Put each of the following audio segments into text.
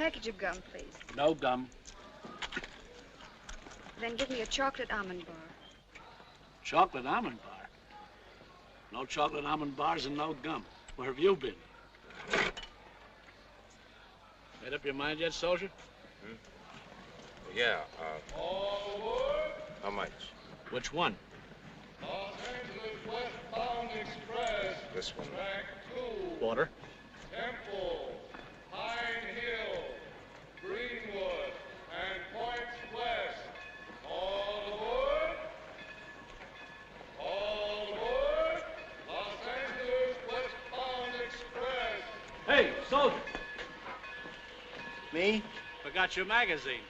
package of gum, please. No gum. Then give me a chocolate almond bar. Chocolate almond bar? No chocolate almond bars and no gum. Where have you been? Made up your mind yet, soldier? Hmm? Yeah, how much? Which one? Los Angeles westbound express. This one. Track 2. Water. Temple, Pine Hill, Greenwood, and points west. All aboard. All aboard. Los Angeles westbound express. Hey, soldier. Me? Forgot your magazine.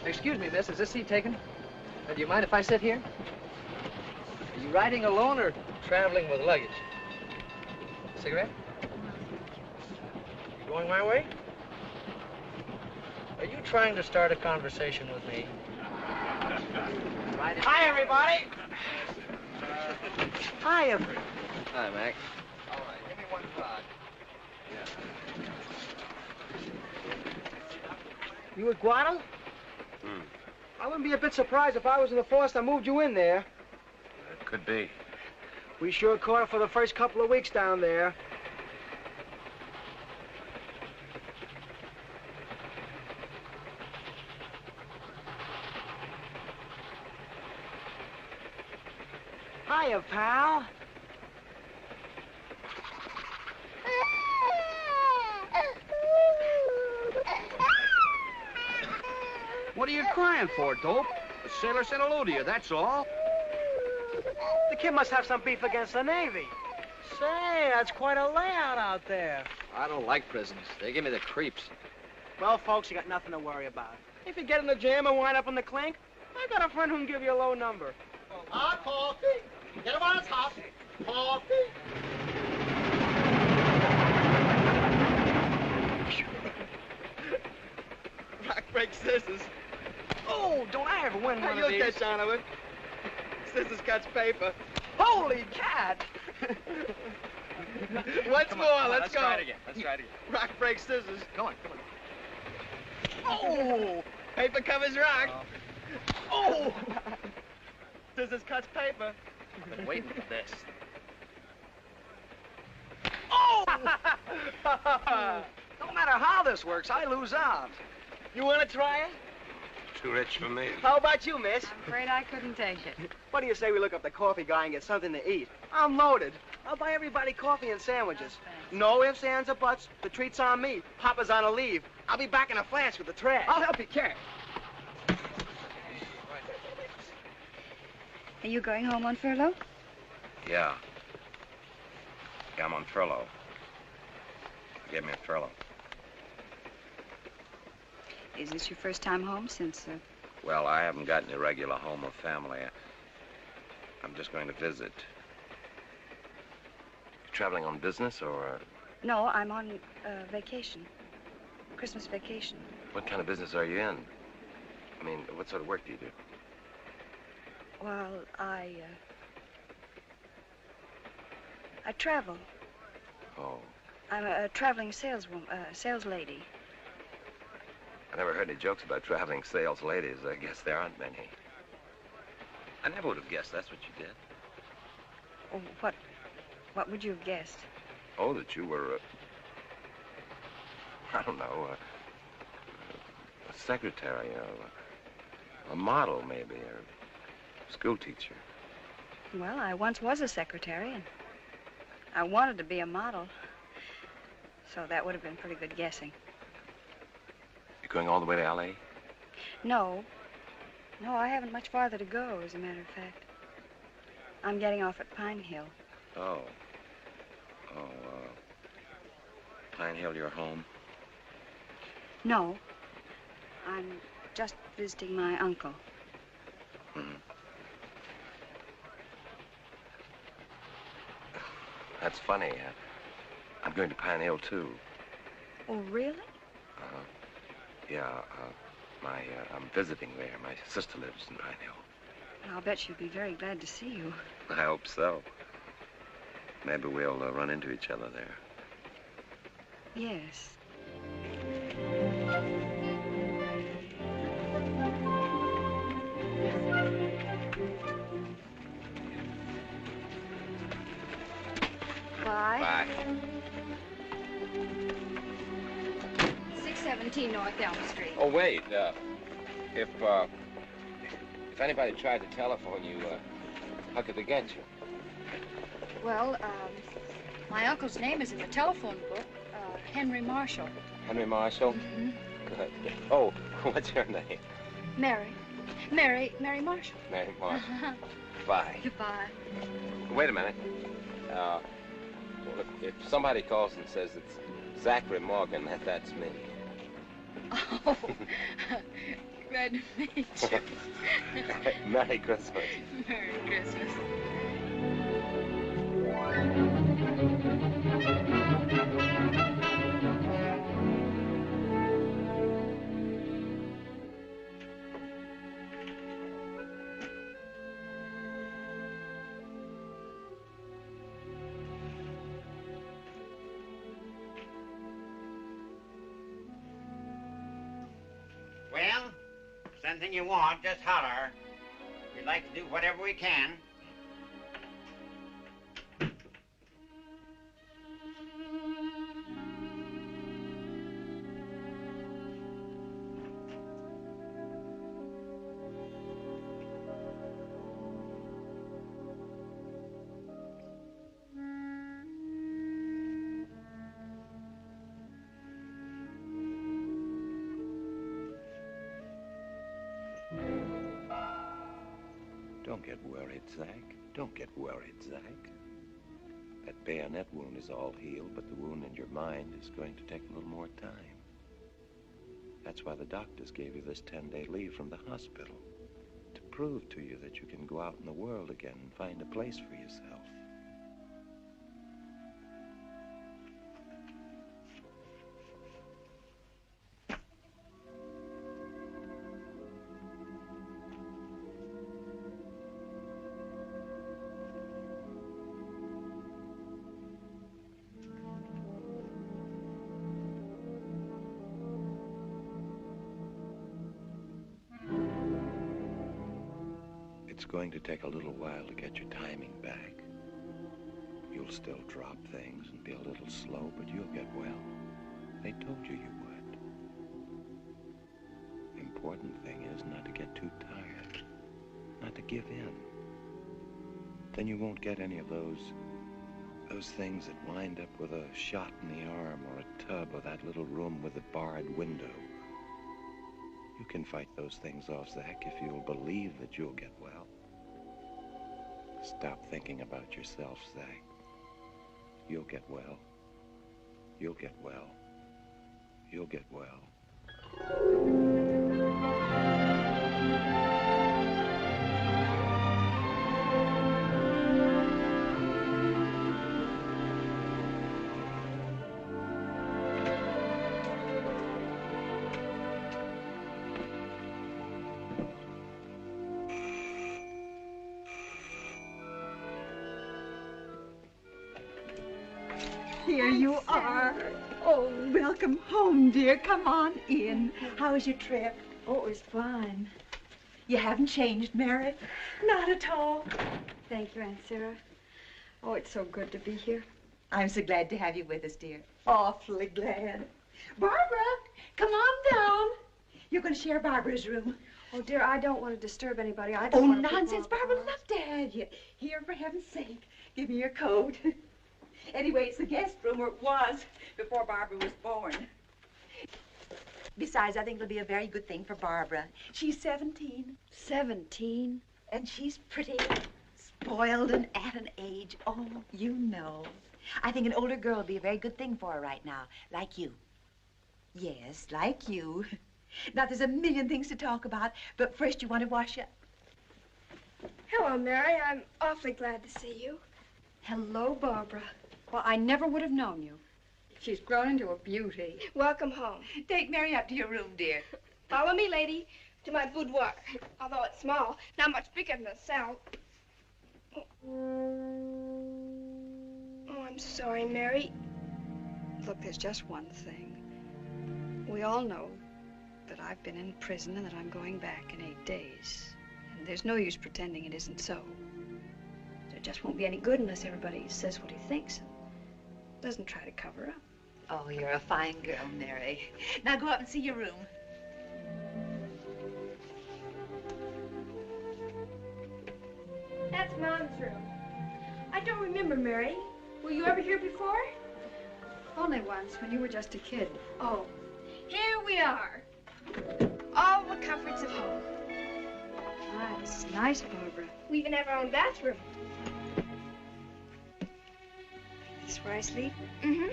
Excuse me, miss, is this seat taken? Do you mind if I sit here? Are you riding alone or traveling with luggage? Cigarette? You going my way? Are you trying to start a conversation with me? Hi, everybody. Hi, everybody. Hi, Mac. All right, give me one shot. You at Guadal? I wouldn't be a bit surprised if I was in the force that moved you in there. It could be. We sure caught it for the first couple of weeks down there. Hiya, pal. What are you crying for, dope? The sailor said hello to you, that's all. The kid must have some beef against the Navy. Say, that's quite a layout out there. I don't like prisons. They give me the creeps. Well, folks, you got nothing to worry about. If you get in the jam and wind up in the clink, I got a friend who can give you a low number. Hot coffee. Get it while it's hot. Coffee. Rock, break, scissors. Oh, don't I ever win one of these? You'll catch on of it. Scissors cuts paper. Holy cat! Once more, let's go. Try it again. Let's try it again. Rock, break, scissors. Come on, come on. Oh! Paper covers rock. Oh! Scissors cuts paper. I've been waiting for this. Oh! No matter how this works, I lose out. You want to try it? Too rich for me. How about you, miss? I'm afraid I couldn't take it. What do you say we look up the coffee guy and get something to eat? I'm loaded. I'll buy everybody coffee and sandwiches. No ifs, ands, or buts. The treat's on me. Papa's on a leave. I'll be back in a flash with the trash. I'll help you carry. Are you going home on furlough? Yeah. Yeah, I'm on furlough. They gave me a furlough. Is this your first time home since... Well, I haven't got any regular home or family. I'm just going to visit. You traveling on business or... No, I'm on vacation. Christmas vacation. What kind of business are you in? I mean, what sort of work do you do? Well, I travel. Oh, I'm a traveling saleswoman, sales lady. I never heard any jokes about traveling sales ladies. I guess there aren't many. I never would have guessed that's what you did. Oh, what would you have guessed? Oh, that you were, I don't know, a secretary, a model maybe, or a school teacher. Well, I once was a secretary, and I wanted to be a model. so that would have been pretty good guessing. You're going all the way to L.A.? No. No, I haven't much farther to go, as a matter of fact. I'm getting off at Pine Hill. Oh. Pine Hill, your home? No. I'm just visiting my uncle. Hmm. That's funny. I'm going to Pine Hill, too. Oh, really? Yeah, I'm visiting there. My sister lives in Pine Hill. I'll bet she'll be very glad to see you. I hope so. Maybe we'll run into each other there. Yes. Bye. Bye. 617 North Elm Street. Oh, wait. If anybody tried to telephone you, how could they get you? Well, my uncle's name is in the telephone book. Henry Marshall. Henry Marshall? Mm-hmm. Good. Oh, what's your name? Mary Marshall. Mary Marshall. Bye. Goodbye. Wait a minute. Well, if somebody calls and says it's Zachary Morgan, that's me. Oh, glad to meet you. Merry Christmas. Merry Christmas. Well, if there's anything you want, just holler. We'd like to do whatever we can. Don't get worried, Zach. Don't get worried, Zach. That bayonet wound is all healed, but the wound in your mind is going to take a little more time. That's why the doctors gave you this 10-day leave from the hospital, to prove to you that you can go out in the world again and find a place for yourself. It's going to take a little while to get your timing back. You'll still drop things and be a little slow, but you'll get well. They told you you would. The important thing is not to get too tired, not to give in. Then you won't get any of those things that wind up with a shot in the arm or a tub or that little room with a barred window. You can fight those things off, Zach, if you'll believe that you'll get well. Stop thinking about yourself, Zach. You'll get well. You'll get well. You'll get well. Here you are. Oh, welcome home, dear. Come on in. How was your trip? Oh, it was fine. You haven't changed, Mary? Not at all. Thank you, Aunt Sarah. Oh, it's so good to be here. I'm so glad to have you with us, dear. Awfully glad. Barbara, come on down. You're going to share Barbara's room. Oh, dear, I don't want to disturb anybody. I Oh, don't want nonsense. people Barbara would love to have you. Here, for heaven's sake, give me your coat. Anyway, it's the guest room, or it was, before Barbara was born. Besides, I think it'll be a very good thing for Barbara. She's 17. 17? And she's pretty, spoiled, and at an age, oh, you know. I think an older girl will be a very good thing for her right now, like you. Yes, like you. Now, there's a million things to talk about, but first you want to wash up. Hello, Mary. I'm awfully glad to see you. Hello, Barbara. Well, I never would have known you. She's grown into a beauty. Welcome home. Take Mary up to your room, dear. Follow me, lady, to my boudoir. Although it's small, not much bigger than a cell. Oh, I'm sorry, Mary. Look, there's just one thing. We all know that I've been in prison and that I'm going back in 8 days. And there's no use pretending it isn't so. There just won't be any good unless everybody says what he thinks and doesn't try to cover up. Oh, you're a fine girl, Mary. Now go up and see your room. That's Mom's room. I don't remember, Mary. Were you ever here before? Only once, when you were just a kid. Oh, here we are. All the comforts of home. Nice, nice, Barbara. We even have our own bathroom. This is where I sleep? Mm-hmm.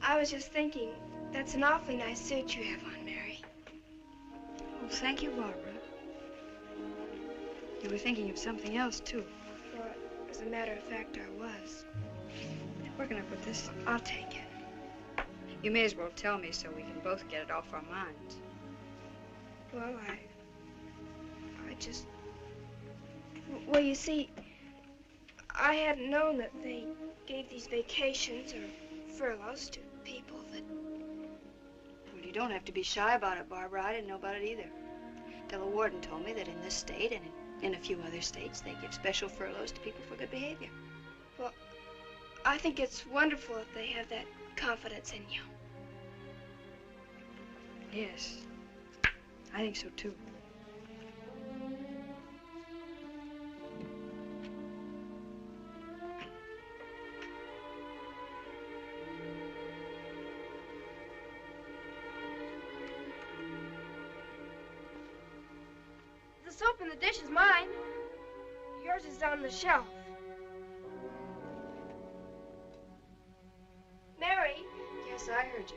I was just thinking, that's an awfully nice suit you have on, Mary. Oh, thank you, Barbara. You were thinking of something else, too. Well, as a matter of fact, I was. Where can I put this? I'll take it. You may as well tell me so we can both get it off our minds. Well, I just... Well, you see, I hadn't known that they gave these vacations or furloughs to people that... Well, you don't have to be shy about it, Barbara. I didn't know about it either. Della Warden told me that in this state and in a few other states, they give special furloughs to people for good behavior. Well, I think it's wonderful that they have that confidence in you. Yes, I think so, too. The soap in the dish is mine. Yours is on the shelf. Mary? Yes, I heard you.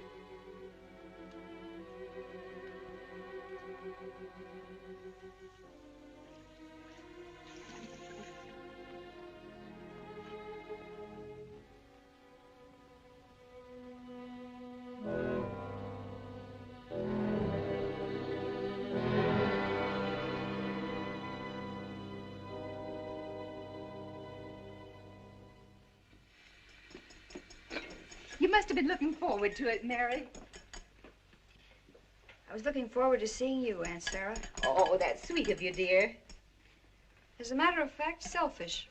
You must have been looking forward to it, Mary. I was looking forward to seeing you, Aunt Sarah. Oh, that's sweet of you, dear. As a matter of fact, selfish.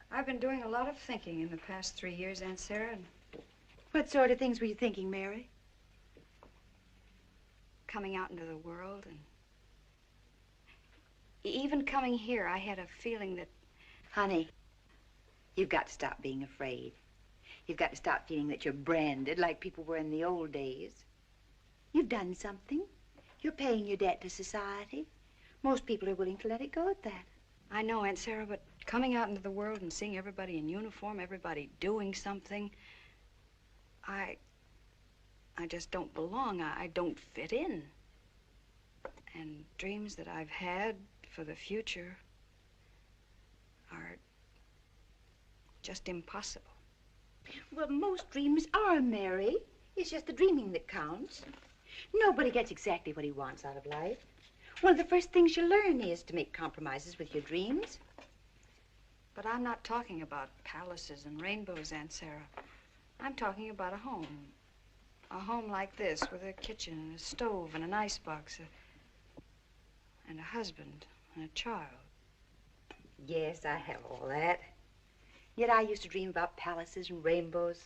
I've been doing a lot of thinking in the past 3 years, Aunt Sarah, and What sort of things were you thinking, Mary? coming out into the world and even coming here, I had a feeling that... Honey, you've got to stop being afraid. You've got to stop feeling that you're branded like people were in the old days. You've done something. You're paying your debt to society. Most people are willing to let it go at that. I know, Aunt Sarah, but coming out into the world and seeing everybody in uniform, everybody doing something, I just don't belong. I don't fit in. And dreams that I've had for the future are just impossible. Well, most dreams are, Mary. It's just the dreaming that counts. Nobody gets exactly what he wants out of life. One of the first things you learn is to make compromises with your dreams. But I'm not talking about palaces and rainbows, Aunt Sarah. I'm talking about a home. A home like this with a kitchen and a stove and an icebox and a husband and a child. Yes, I have all that. Yet I used to dream about palaces and rainbows.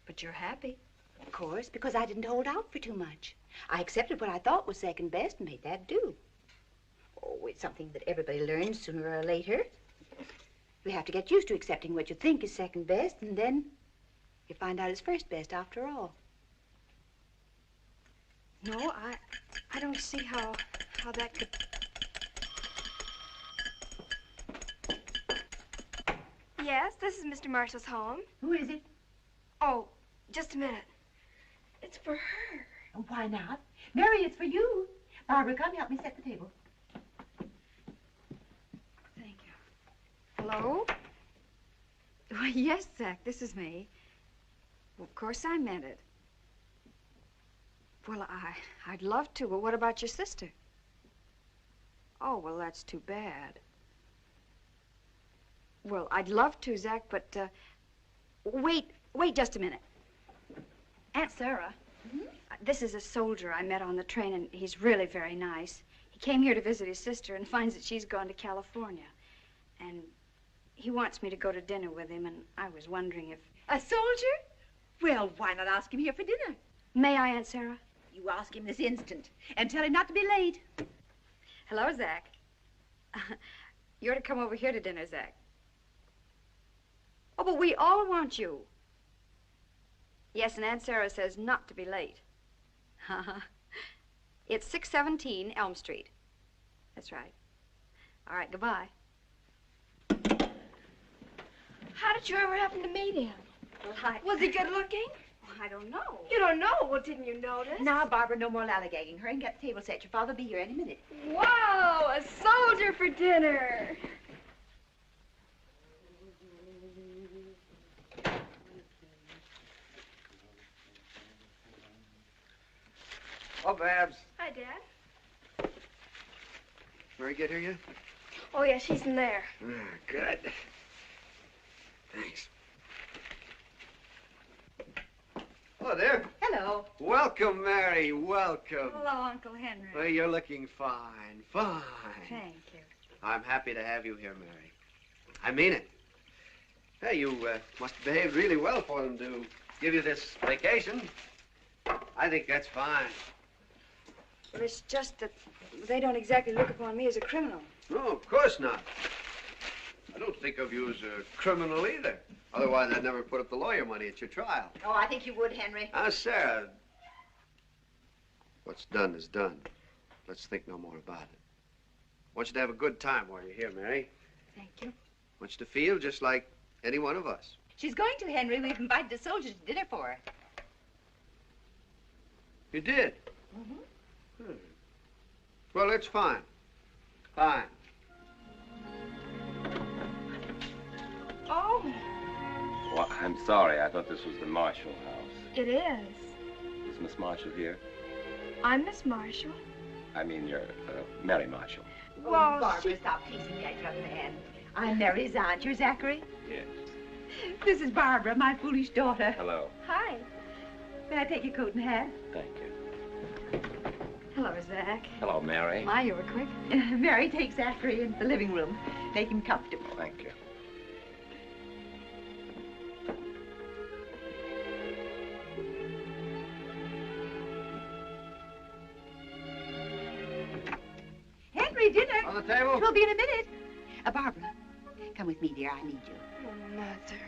But you're happy. Of course, because I didn't hold out for too much. I accepted what I thought was second best and made that do. Oh, it's something that everybody learns sooner or later. You have to get used to accepting what you think is second best, and then you find out it's first best after all. No, I don't see how that could... Yes, this is Mr. Marshall's home. Who is it? Oh, just a minute. It's for her. Oh, why not? Mary, it's for you. Barbara, come help me set the table. Thank you. Hello? Well, yes, Zach, this is me. Well, of course I meant it. Well, I'd love to, but what about your sister? Oh, well, that's too bad. Well, I'd love to, Zach, but, wait just a minute. Aunt Sarah, this is a soldier I met on the train, and he's really very nice. He came here to visit his sister and finds that she's gone to California. And he wants me to go to dinner with him, and I was wondering if... A soldier? Well, why not ask him here for dinner? May I, Aunt Sarah? You ask him this instant, and tell him not to be late. Hello, Zach. You're to come over here to dinner, Zach. Oh, but we all want you. Yes, and Aunt Sarah says not to be late. It's 617 Elm Street. That's right. All right, goodbye. How did you ever happen to meet him? Well, Was he good looking? I don't know. You don't know? Well, didn't you notice? Now, Barbara, no more lollygagging. Hurry and get the table set. Your father will be here any minute. Wow, a soldier for dinner. Oh, Babs. Hi, Dad. Mary get here yet? Oh, yeah, she's in there. Ah, good. Thanks. Hello there. Hello. Welcome, Mary. Welcome. Hello, Uncle Henry. Well, you're looking fine. Fine. Thank you. I'm happy to have you here, Mary. I mean it. Hey, you must have behaved really well for them to give you this vacation. I think that's fine. But it's just that they don't exactly look upon me as a criminal. No, of course not. I don't think of you as a criminal either. Otherwise, I'd never put up the lawyer money at your trial. Oh, I think you would, Henry. Now, Sarah, what's done is done. Let's think no more about it. I want you to have a good time while you're here, Mary. Thank you. I want you to feel just like any one of us. She's going to, Henry. We've invited the soldiers to dinner for her. You did? Mm-hmm. Well, it's fine. Fine. Oh, Well, I'm sorry. I thought this was the Marshall house. it is. Is Miss Marshall here? I'm Miss Marshall. I mean, you're Mary Marshall. Well, Oh, Barbara, stop teasing that young man. I'm Mary's aunt. You're Zachary? Yes. This is Barbara, my foolish daughter. Hello. Hi. May I take your coat and hat? Thank you. Hello, Zach. Hello, Mary. My, you were quick. Mary, take Zachary into the living room. Make him comfortable. Thank you. Henry, dinner. On the table? We'll be in a minute. Barbara, come with me, dear. I need you. Oh, Mother.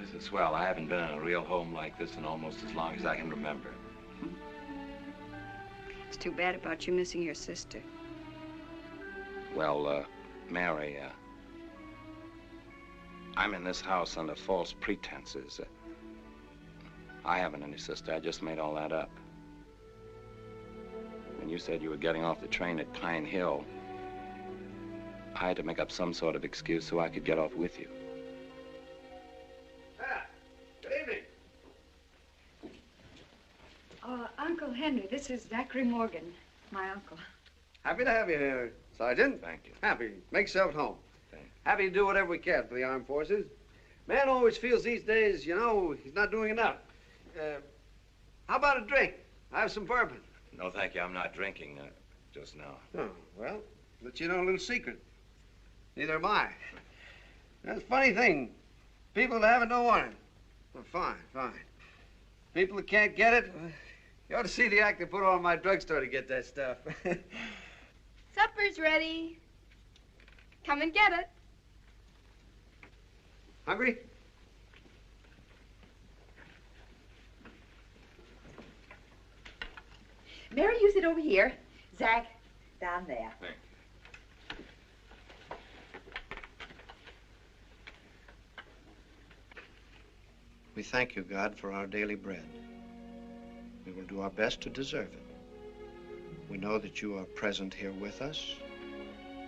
This is swell. I haven't been in a real home like this in almost as long as I can remember. It's too bad about you missing your sister. Well, Mary, I'm in this house under false pretenses. I haven't any sister. I just made all that up. When you said you were getting off the train at Pine Hill, I had to make up some sort of excuse so I could get off with you. Good evening. Uncle Henry, this is Zachary Morgan, my uncle. Happy to have you here, Sergeant. Thank you. Happy. Make yourself at home. Thank you. happy to do whatever we can for the armed forces. Man always feels these days, you know, he's not doing enough. How about a drink? I have some bourbon. No, thank you. I'm not drinking just now. Oh, well, let you know a little secret. Neither am I. That's a funny thing. People that have it don't want it. Well, fine, fine. People that can't get it, you ought to see the act they put on my drugstore to get that stuff. Supper's ready. Come and get it. Hungry? Mary, you sit over here. Zach, down there. Thanks. We thank you, God, for our daily bread. We will do our best to deserve it. We know that you are present here with us,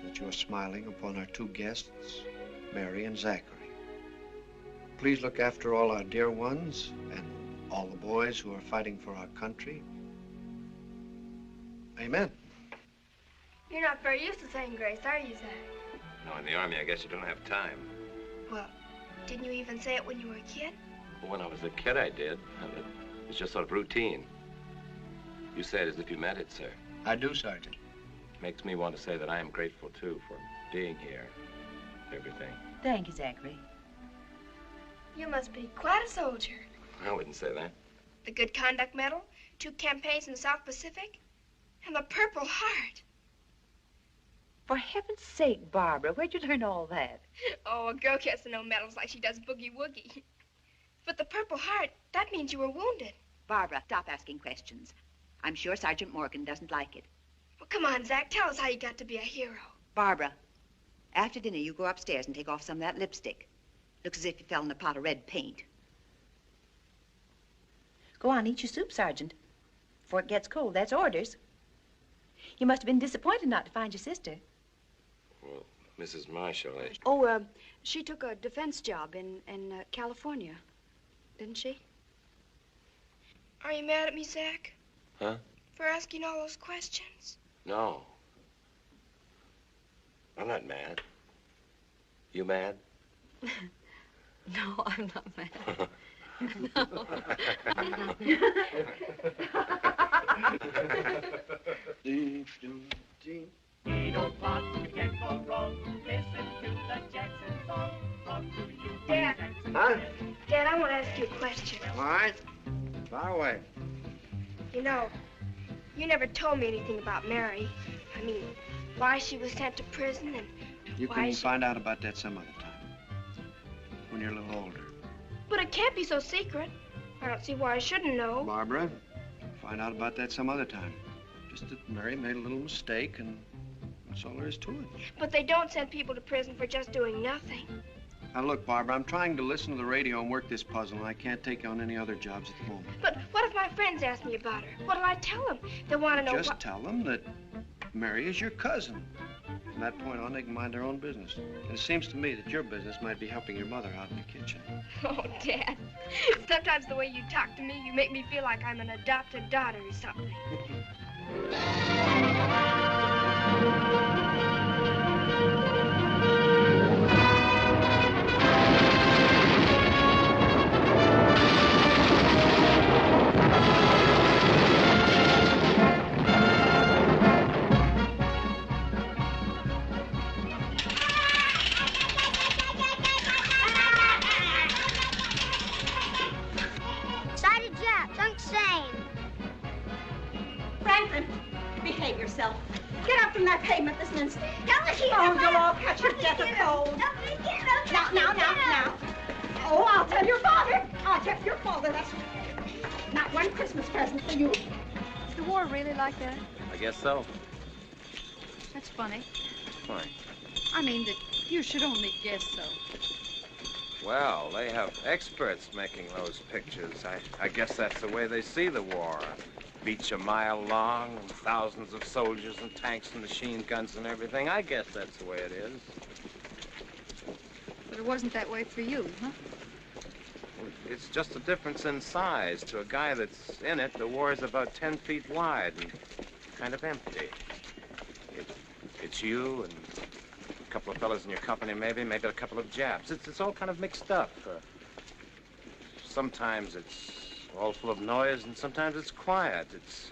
that you are smiling upon our two guests, Mary and Zachary. Please look after all our dear ones and all the boys who are fighting for our country. Amen. You're not very used to saying grace, are you, Zach? No, in the Army, I guess you don't have time. Well, didn't you even say it when you were a kid? When I was a kid, I did. And it's just sort of routine. You say it as if you meant it, sir. I do, Sergeant. Makes me want to say that I am grateful, too, for being here. Everything. Thank you, Zachary. You must be quite a soldier. I wouldn't say that. The Good Conduct Medal, 2 campaigns in the South Pacific, and the Purple Heart. For heaven's sake, Barbara, where'd you learn all that? Oh, a girl gets to know medals like she does Boogie Woogie. But the Purple Heart, that means you were wounded. Barbara, stop asking questions. I'm sure Sergeant Morgan doesn't like it. Well, come on, Zach, tell us how you got to be a hero. Barbara, after dinner, you go upstairs and take off some of that lipstick. Looks as if you fell in a pot of red paint. Go on, eat your soup, Sergeant. Before it gets cold, that's orders. You must have been disappointed not to find your sister. Well, Mrs. Marshall, Oh, she took a defense job in California, didn't she? Are you mad at me, Zach? Huh? For asking all those questions? No. I'm not mad. You mad? No, I'm not mad. We don't want to get go wrong. Listen to the Jackson song. Brought to you by Dad. Jackson. Huh? Dad, I want to ask you a question. All right. Fire away. You know, you never told me anything about Mary. I mean, why she was sent to prison and You why can she... find out about that some other time. When you're a little older. But it can't be so secret. I don't see why I shouldn't know. Barbara, find out about that some other time. Just that Mary made a little mistake, and that's all there is to it. But they don't send people to prison for just doing nothing. Now, look, Barbara, I'm trying to listen to the radio and work this puzzle, and I can't take on any other jobs at the moment. But what if my friends ask me about her? What'll I tell them? They want to know Just what... tell them that Mary is your cousin. From that point on, they can mind their own business. And it seems to me that your business might be helping your mother out in the kitchen. Oh, Dad. Sometimes the way you talk to me, you make me feel like I'm an adopted daughter or something. Excited Jack, don't sing. Franklin, behave yourself. Get up from that pavement this instant. Don't let you Oh, you'll all catch your death of cold. Now. Oh, I'll tell your father. I'll tell your father. That's not one Christmas present for you. Is the war really like that? I guess so. That's funny. Why? I mean that you should only guess so. Well, they have experts making those pictures. I guess that's the way they see the war. Beach a mile long, and thousands of soldiers and tanks and machine guns and everything. I guess that's the way it is. But it wasn't that way for you, huh? It's just a difference in size. To a guy that's in it, the war is about 10 feet wide and kind of empty. It's you and a couple of fellas in your company, maybe a couple of Japs. It's all kind of mixed up. Sometimes it's all full of noise, and sometimes it's quiet. It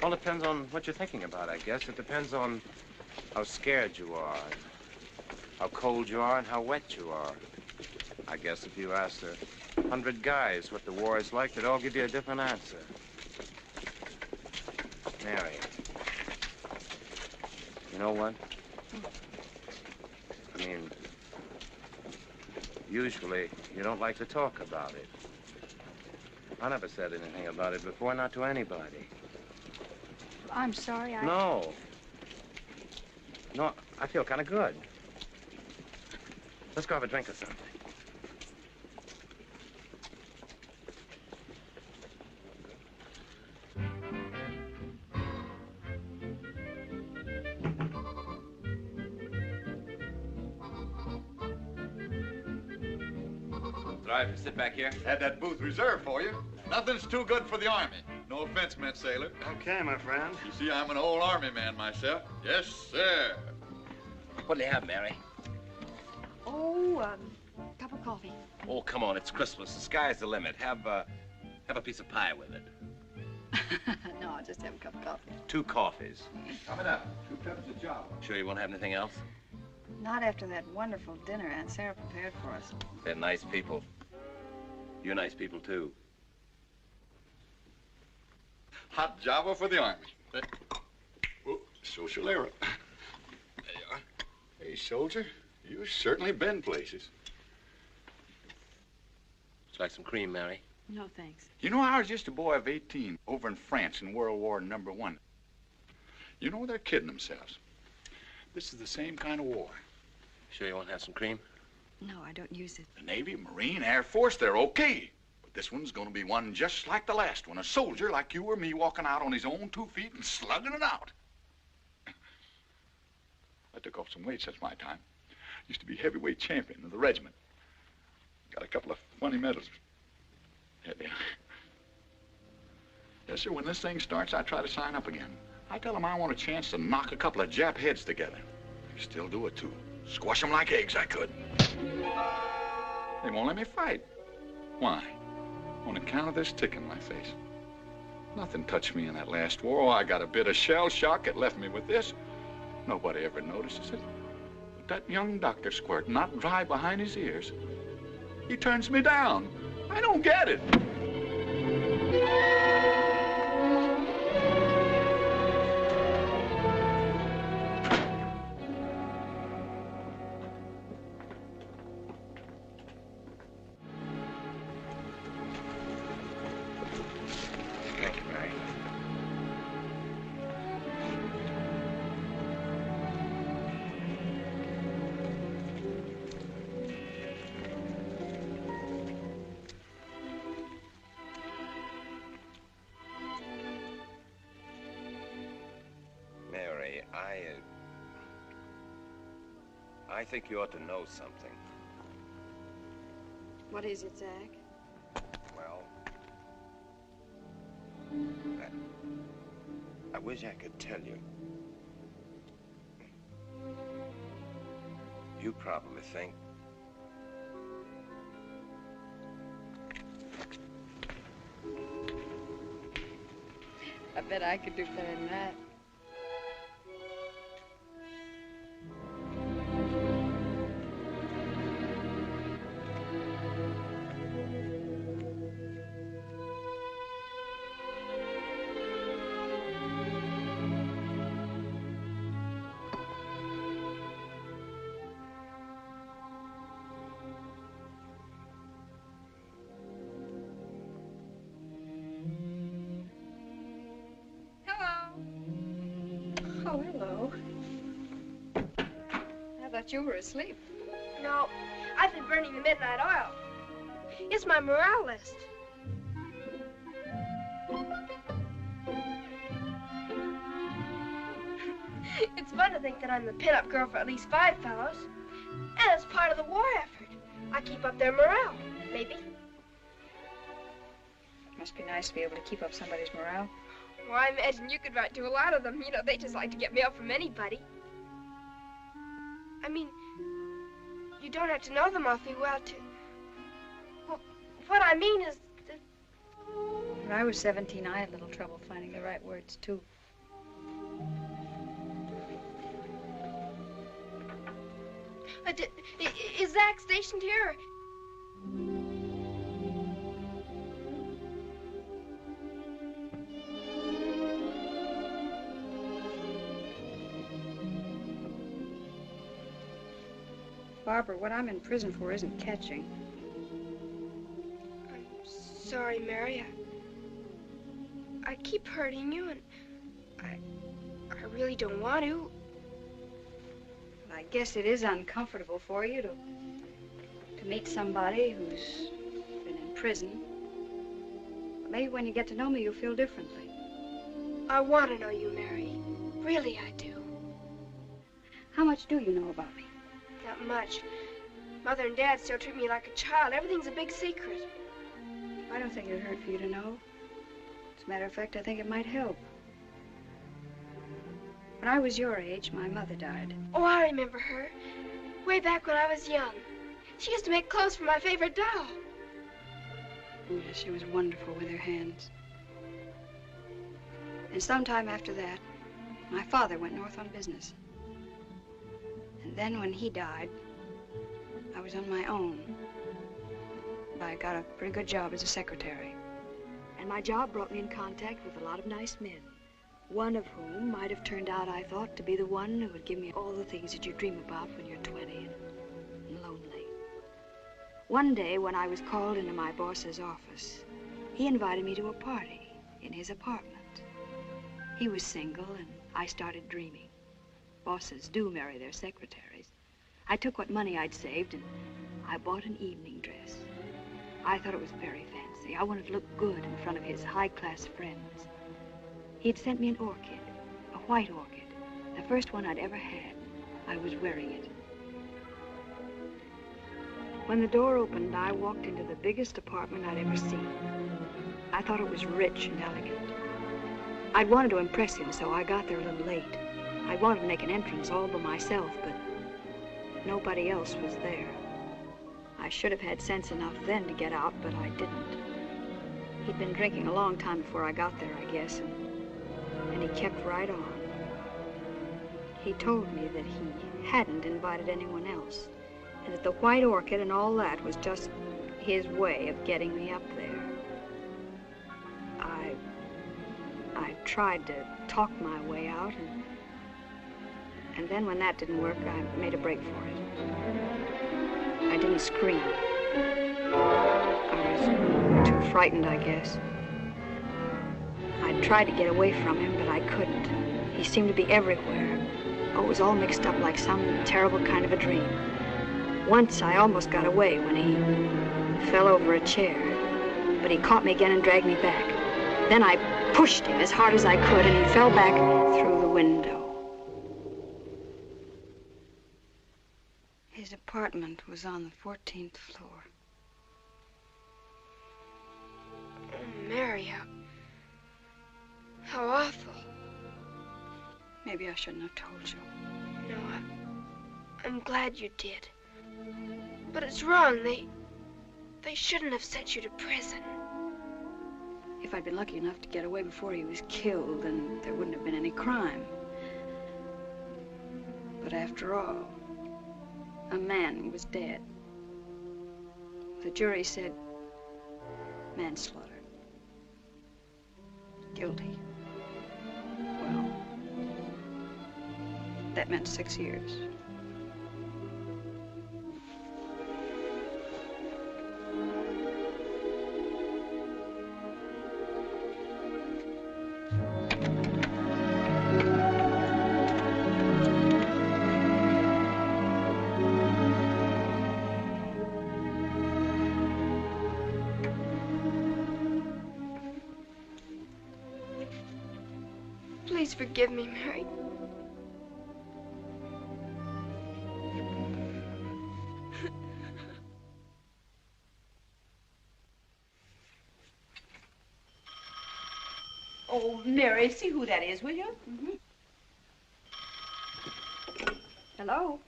all depends on what you're thinking about, I guess. It depends on how scared you are, and how cold you are, and how wet you are. I guess if you asked 100 guys what the war is like, they'd all give you a different answer. Mary, you know what? I mean, usually you don't like to talk about it. I never said anything about it before, not to anybody. I'm sorry, No, I feel kind of good. Let's go have a drink or something. Driver, sit back here. Had that booth reserved for you. Nothing's too good for the Army. No offense meant, sailor. Okay, my friend. You see, I'm an old Army man myself. Yes, sir. What'll you have, Mary? Oh, cup of coffee. Oh, come on, it's Christmas. The sky's the limit. Have a piece of pie with it. No, I'll just have a cup of coffee. 2 coffees. Coming up. 2 cups of Java. Sure you won't have anything else? Not after that wonderful dinner Aunt Sarah prepared for us. They're nice people. You're nice people, too. Hot Java for the Army. Oh, social error. There you are. Hey, soldier, you've certainly been places. Would you like some cream, Mary? No, thanks. You know, I was just a boy of 18 over in France in World War I. You know, they're kidding themselves. This is the same kind of war. Sure you won't have some cream? No, I don't use it. The Navy, Marine, Air Force, they're okay. But this one's gonna be one just like the last one. A soldier like you or me walking out on his own 2 feet and slugging it out. I took off some weight since my time. Used to be heavyweight champion of the regiment. Got a couple of funny medals. Yeah. Yes, sir, when this thing starts, I try to sign up again. I tell them I want a chance to knock a couple of Jap heads together. Still do it, too. Squash them like eggs, I could. They won't let me fight. Why? On account of this tick in my face. Nothing touched me in that last war. Oh, I got a bit of shell shock. It left me with this. Nobody ever notices it. But that young doctor squirt, not dry behind his ears, he turns me down. I don't get it. Thank you, Mary. Mary, I think you ought to know something. What is it, Zach? Well, I wish I could tell you. You probably think I bet I could do better than that. Oh, hello. I thought you were asleep. No, I've been burning the midnight oil. It's my morale list. It's fun to think that I'm the pin-up girl for at least 5 fellows. And it's part of the war effort. I keep up their morale, maybe. Must be nice to be able to keep up somebody's morale. Well, I imagine you could write to a lot of them. You know, they just like to get mail from anybody. I mean, you don't have to know them awfully well to... Well, what I mean is that... When I was 17, I had a little trouble finding the right words, too. Is Zach stationed here? Barbara, what I'm in prison for isn't catching. I'm sorry, Mary. I keep hurting you, and I really don't want to. I guess it is uncomfortable for you to meet somebody who's been in prison. But maybe when you get to know me, you'll feel differently. I want to know you, Mary. Really, I do. How much do you know about me? Not much. Mother and Dad still treat me like a child. Everything's a big secret. I don't think it'd hurt for you to know. As a matter of fact, I think it might help. When I was your age, my mother died. Oh, I remember her. Way back when I was young. She used to make clothes for my favorite doll. Yes, she was wonderful with her hands. And sometime after that, my father went north on business. And then when he died, I was on my own. I got a pretty good job as a secretary. And my job brought me in contact with a lot of nice men. One of whom might have turned out, I thought, to be the one who would give me all the things that you dream about when you're 20 and lonely. One day, when I was called into my boss's office, he invited me to a party in his apartment. He was single, and I started dreaming. Bosses do marry their secretaries. I took what money I'd saved, and I bought an evening dress. I thought it was very fancy. I wanted to look good in front of his high-class friends. He'd sent me an orchid, a white orchid, the first one I'd ever had. I was wearing it. When the door opened, I walked into the biggest apartment I'd ever seen. I thought it was rich and elegant. I'd wanted to impress him, so I got there a little late. I wanted to make an entrance all by myself, but nobody else was there. I should have had sense enough then to get out, but I didn't. He'd been drinking a long time before I got there, I guess, and he kept right on. He told me that he hadn't invited anyone else, and that the white orchid and all that was just his way of getting me up there. I tried to talk my way out, and then when that didn't work, I made a break for it. I didn't scream. I was too frightened, I guess. I tried to get away from him, but I couldn't. He seemed to be everywhere. Oh, it was all mixed up like some terrible kind of a dream. Once I almost got away when he fell over a chair, but he caught me again and dragged me back. Then I pushed him as hard as I could, and he fell back through the window. His apartment was on the 14th floor. Oh, Mary, how awful. Maybe I shouldn't have told you. No, I'm glad you did. But it's wrong. They shouldn't have sent you to prison. If I'd been lucky enough to get away before he was killed, then there wouldn't have been any crime. But after all, a man was dead. The jury said manslaughter. Guilty. Well, that meant 6 years. Please forgive me, Mary. Oh, Mary, see who that is, will you? Hello?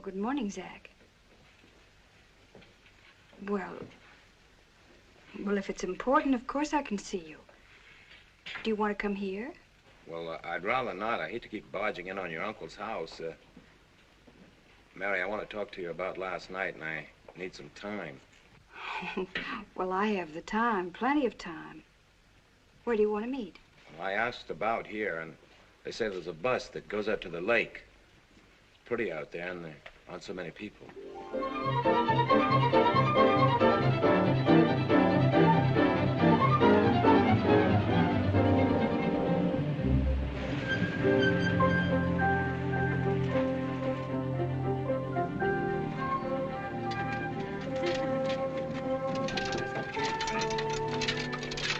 good morning, Zach. Well, if it's important, of course I can see you. Do you want to come here? Well, I'd rather not. I hate to keep barging in on your uncle's house. Mary, I want to talk to you about last night, and I need some time. Well, I have the time, plenty of time. Where do you want to meet? Well, I asked about here, and they say there's a bus that goes up to the lake. It's pretty out there, and there aren't so many people.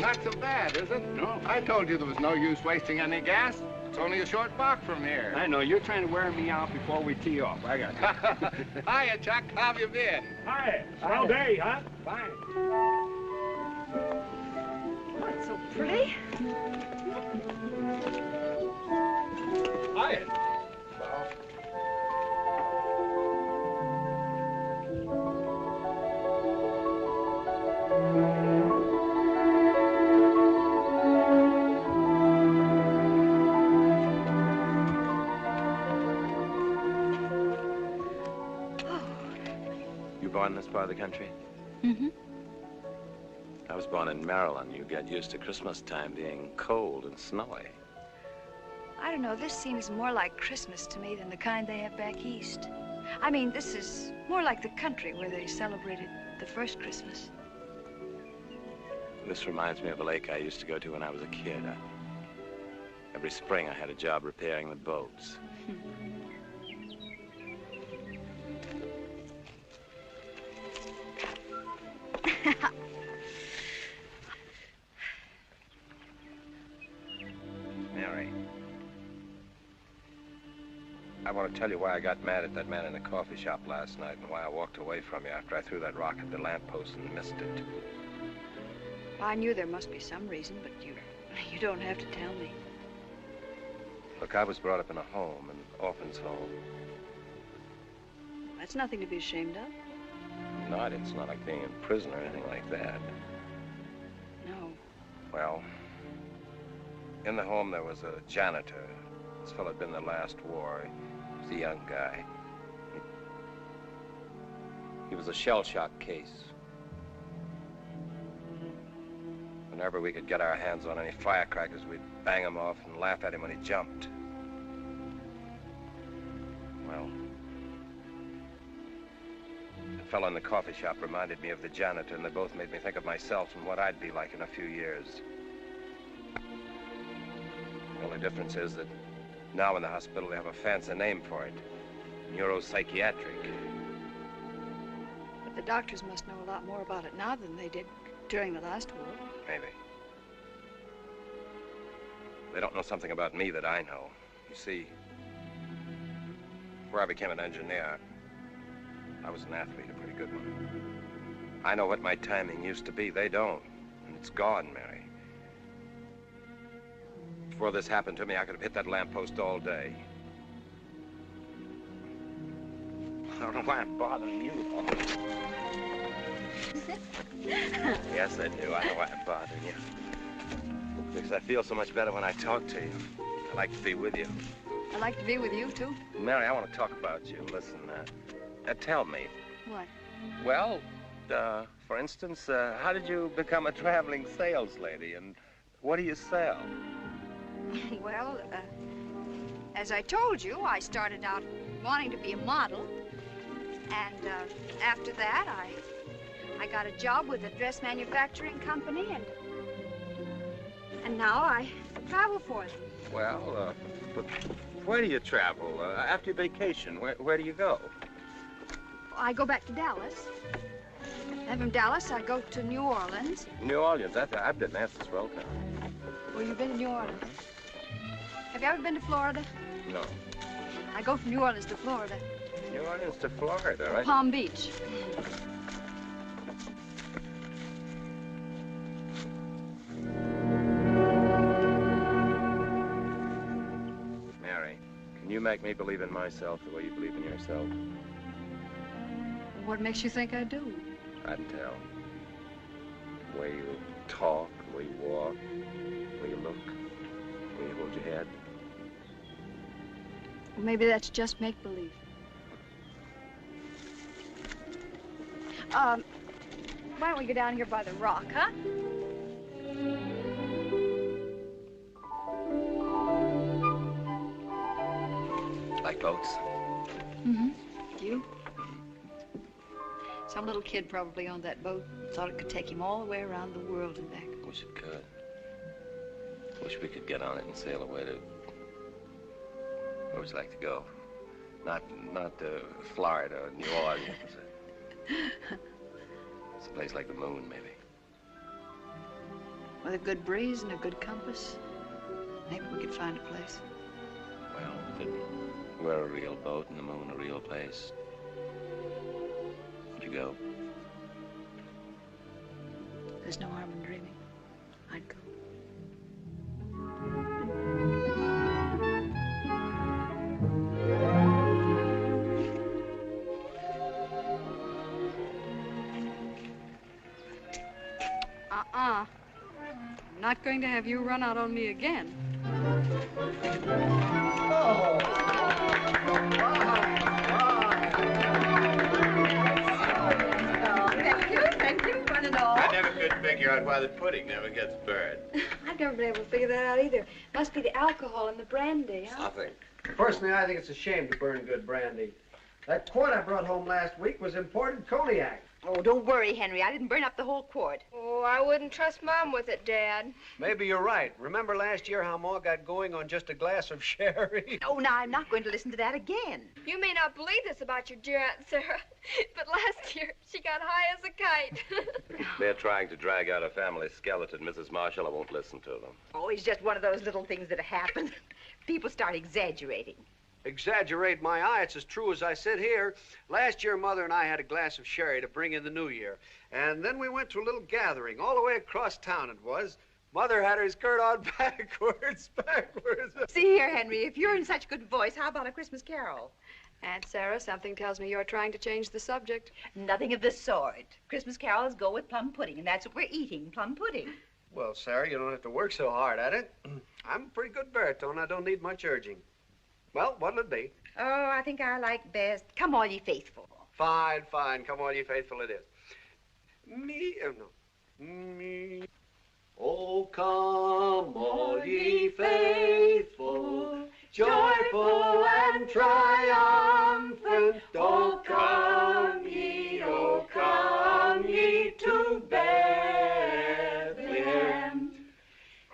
Not so bad, is it? No. I told you there was no use wasting any gas. It's only a short walk from here. I know. You're trying to wear me out before we tee off. I got you. Hiya, Chuck. How have you been? Hi. All day, huh? Fine. Oh, it's so pretty. Hiya. Born in this part of the country? Mm-hmm. I was born in Maryland. You get used to Christmas time being cold and snowy. I don't know, this seems more like Christmas to me than the kind they have back east. I mean, this is more like the country where they celebrated the first Christmas. This reminds me of a lake I used to go to when I was a kid. Every spring I had a job repairing the boats. Mary, I want to tell you why I got mad at that man in the coffee shop last night and why I walked away from you after I threw that rock at the lamppost and missed it. I knew there must be some reason, but you don't have to tell me. Look, I was brought up in a home, an orphan's home. That's nothing to be ashamed of. It's not like being in prison or anything like that. No. Well, in the home there was a janitor. This fellow had been in the last war. He was a young guy. He was a shell shock case. Whenever we could get our hands on any firecrackers, we'd bang them off and laugh at him when he jumped. Well, the fellow in the coffee shop reminded me of the janitor, and they both made me think of myself and what I'd be like in a few years. The only difference is that now in the hospital they have a fancy name for it, neuropsychiatric. But the doctors must know a lot more about it now than they did during the last war. Maybe. They don't know something about me that I know. You see, before I became an engineer, I was an athlete, a pretty good one. I know what my timing used to be. They don't. And it's gone, Mary. Before this happened to me, I could have hit that lamppost all day. I don't know why I'm bothering you. Yes, I do. I know why I'm bothering you. Because I feel so much better when I talk to you. I like to be with you. I like to be with you, too. Mary, I want to talk about you. Listen, tell me. What? Well, for instance, how did you become a traveling sales lady, and what do you sell? Well, as I told you, I started out wanting to be a model. And after that, I got a job with a dress manufacturing company, and now I travel for them. Well, but where do you travel? After your vacation, where do you go? I go back to Dallas. And from Dallas, I go to New Orleans. New Orleans? I've been there since well now. Well, you've been to New Orleans. Have you ever been to Florida? No. I go from New Orleans to Florida. New Orleans to Florida, right? Palm Beach. Mary, can you make me believe in myself the way you believe in yourself? What makes you think I do? I can tell. The way you talk, the way you walk, the way you look, the way you hold your head. Well, maybe that's just make-believe. Why don't we go down here by the rock, huh? Like boats? Mm-hmm. You? Some little kid probably owned that boat. Thought it could take him all the way around the world and back. Wish it could. Wish we could get on it and sail away to where would you like to go? Not Florida or New Orleans. It's a place like the moon, maybe. With a good breeze and a good compass, maybe we could find a place. Well, if it were a real boat and the moon a real place, would you go? There's no harm in dreaming. I'd go. I'm not going to have you run out on me again. Oh. Thank you, one and all. I never could figure out why the pudding never gets burned. I've never been able to figure that out either. Must be the alcohol in the brandy, huh? Nothing. Personally, I think it's a shame to burn good brandy. That quart I brought home last week was imported cognac. Oh, don't worry, Henry. I didn't burn up the whole quart. Oh, I wouldn't trust Mom with it, Dad. Maybe you're right. Remember last year how Ma got going on just a glass of sherry? Oh, now I'm not going to listen to that again. You may not believe this about your dear Aunt Sarah, but last year she got high as a kite. They're trying to drag out a family skeleton, Mrs. Marshall. I won't listen to them. Oh, it's just one of those little things that happen. People start exaggerating. Exaggerate my eye. It's as true as I sit here. Last year, Mother and I had a glass of sherry to bring in the new year. And then we went to a little gathering all the way across town it was. Mother had her skirt on backwards. See here, Henry, if you're in such good voice, how about a Christmas carol? Aunt Sarah, something tells me you're trying to change the subject. Nothing of the sort. Christmas carols go with plum pudding, and that's what we're eating, plum pudding. Well, Sarah, you don't have to work so hard at it. I'm a pretty good baritone. I don't need much urging. Well, what'll it be? Oh, I think I like best Come All Ye Faithful. Fine, fine. Come all ye faithful it is. Me. Oh, come all ye faithful, joyful and triumphant. Oh, come ye to Bethlehem.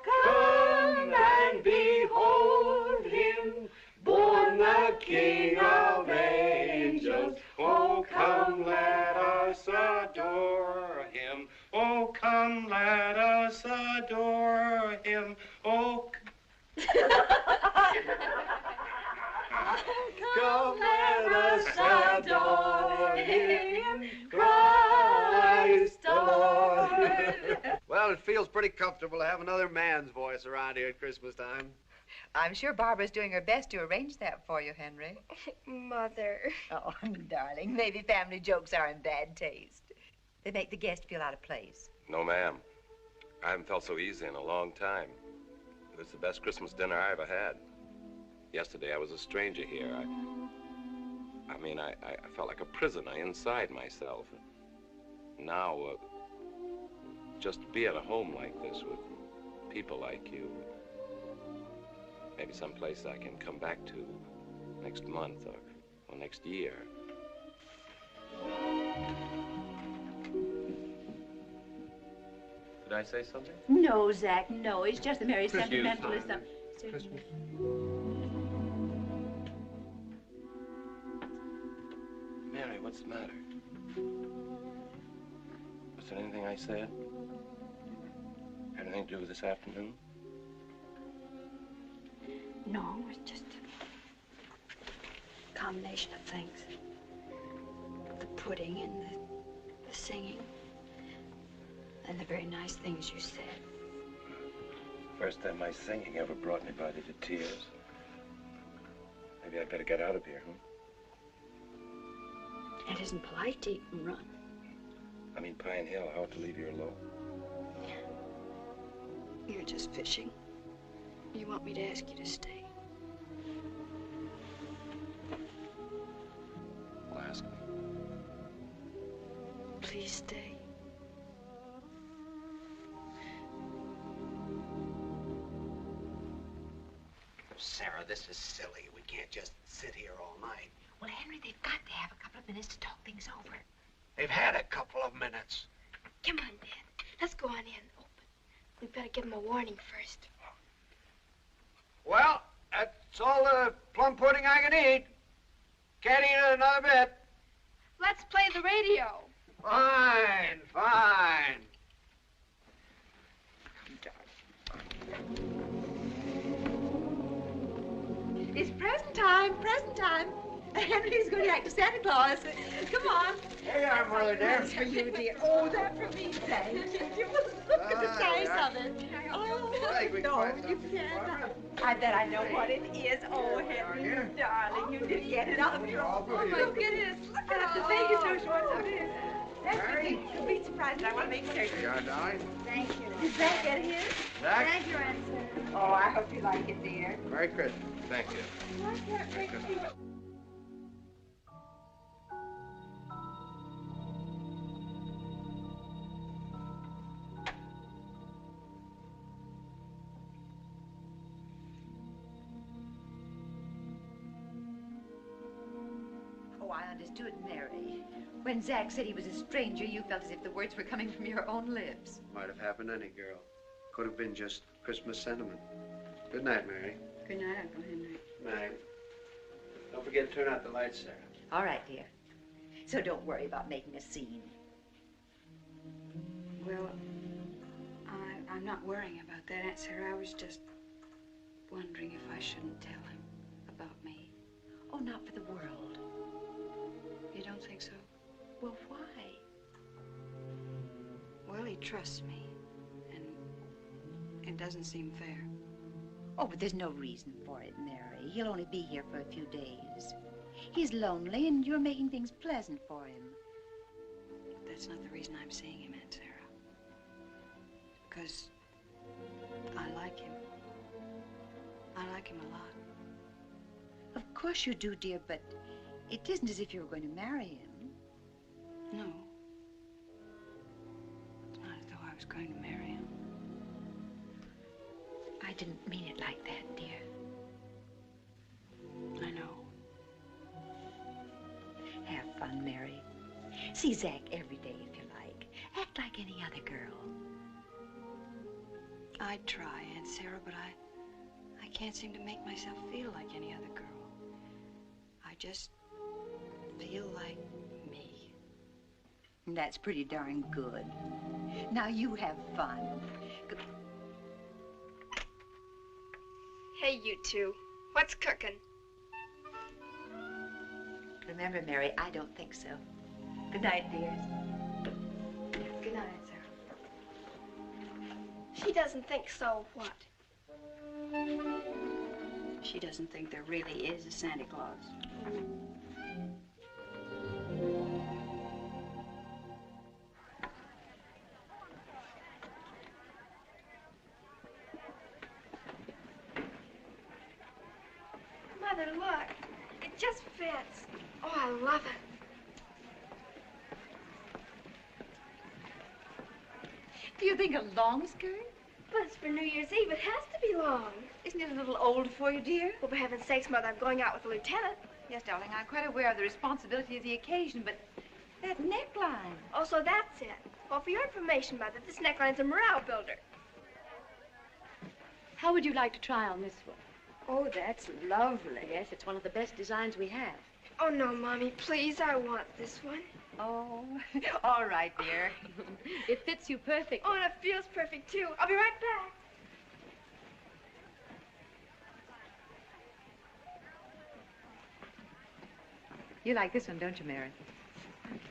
Come and behold him, born the King of angels. Oh, come, let us adore him. Oh, come, let us adore him. Oh, come, let us adore him, Christ the Lord. Well, it feels pretty comfortable to have another man's voice around here at Christmas time. I'm sure Barbara's doing her best to arrange that for you, Henry. Mother. Oh, darling, maybe family jokes are in bad taste. They make the guest feel out of place. No, ma'am. I haven't felt so easy in a long time. This is the best Christmas dinner I ever had. Yesterday, I was a stranger here. I felt like a prisoner inside myself. Now, just to be at a home like this with people like you, maybe someplace I can come back to next month or next year. Did I say something? No, Zach, no. It's just a very Excuse sentimentalist. me. Certainly. Mary, what's the matter? Was there anything I said? Had anything to do with this afternoon? No, it's just a combination of things. The pudding and the singing. And the very nice things you said. First time my singing ever brought anybody to tears. Maybe I'd better get out of here, huh? It isn't polite to eat and run. I mean, Pine Hill, how to leave your load? You're just fishing. You want me to ask you to stay? Well, ask me. Please stay. Sarah, this is silly. We can't just sit here all night. Well, Henry, they've got to have a couple of minutes to talk things over. They've had a couple of minutes. Come on, Dad. Let's go on in. Open. We better give them a warning first. Well, that's all the plum pudding I can eat. Can't eat another bit. Let's play the radio. Fine, fine. It's present time, present time. Henry's going to act as Santa Claus. Come on. Here you are, Mother dear. That's for you, dear. Oh, that for me, thank you. Look at the size of it. Oh, no, you can't. I bet I know what it is. Oh, Henry, you darling, you did get it off your own. Oh, look at it. Look at it. The thing is so short. Look at it. That's for me. You'll be surprised. I want to make certain. Here you are, darling. Thank you. Did Zach get his? Zach? Thank you, Aunt Sarah. Oh, I hope you like it, dear. Merry Christmas. Thank you. I can't wait to see what... Oh, I understood, Mary. When Zach said he was a stranger, you felt as if the words were coming from your own lips. Might have happened to any girl. Could have been just Christmas sentiment. Good night, Mary. Good night, Uncle Henry. Good night. Don't forget to turn out the lights, Sarah. All right, dear. So don't worry about making a scene. Well, I'm not worrying about that, Aunt Sarah. I was just wondering if I shouldn't tell him about me. Oh, not for the world. You don't think so? Well, why? Well, he trusts me, and it doesn't seem fair. Oh, but there's no reason for it, Mary. He'll only be here for a few days. He's lonely, and you're making things pleasant for him. That's not the reason I'm seeing him, Aunt Sarah. Because I like him. I like him a lot. Of course you do, dear, but it isn't as if you were going to marry him. No. It's not as though I was going to marry him. I didn't mean it like that, dear. I know. Have fun, Mary. See Zach every day if you like. Act like any other girl. I'd try, Aunt Sarah, but I can't seem to make myself feel like any other girl. I just feel like me. That's pretty darn good. Now you have fun. Hey, you two. What's cooking? Remember, Mary, I don't think so. Good night, dears. Good night, Aunt Sarah. She doesn't think so, what? She doesn't think there really is a Santa Claus. Mother, look. It just fits. Oh, I love it. Do you think a long skirt? But it's for New Year's Eve. It has to be long. Isn't it a little old for you, dear? Well, for heaven's sakes, Mother, I'm going out with the lieutenant. Yes, darling, I'm quite aware of the responsibility of the occasion, but that neckline. Oh, so that's it. Well, for your information, Mother, this neckline's a morale builder. How would you like to try on this one? Oh, that's lovely. Yes, it's one of the best designs we have. Oh, no, Mommy, please, I want this one. Oh, all right, dear. It fits you perfectly. Oh, and it feels perfect, too. I'll be right back. You like this one, don't you, Mary?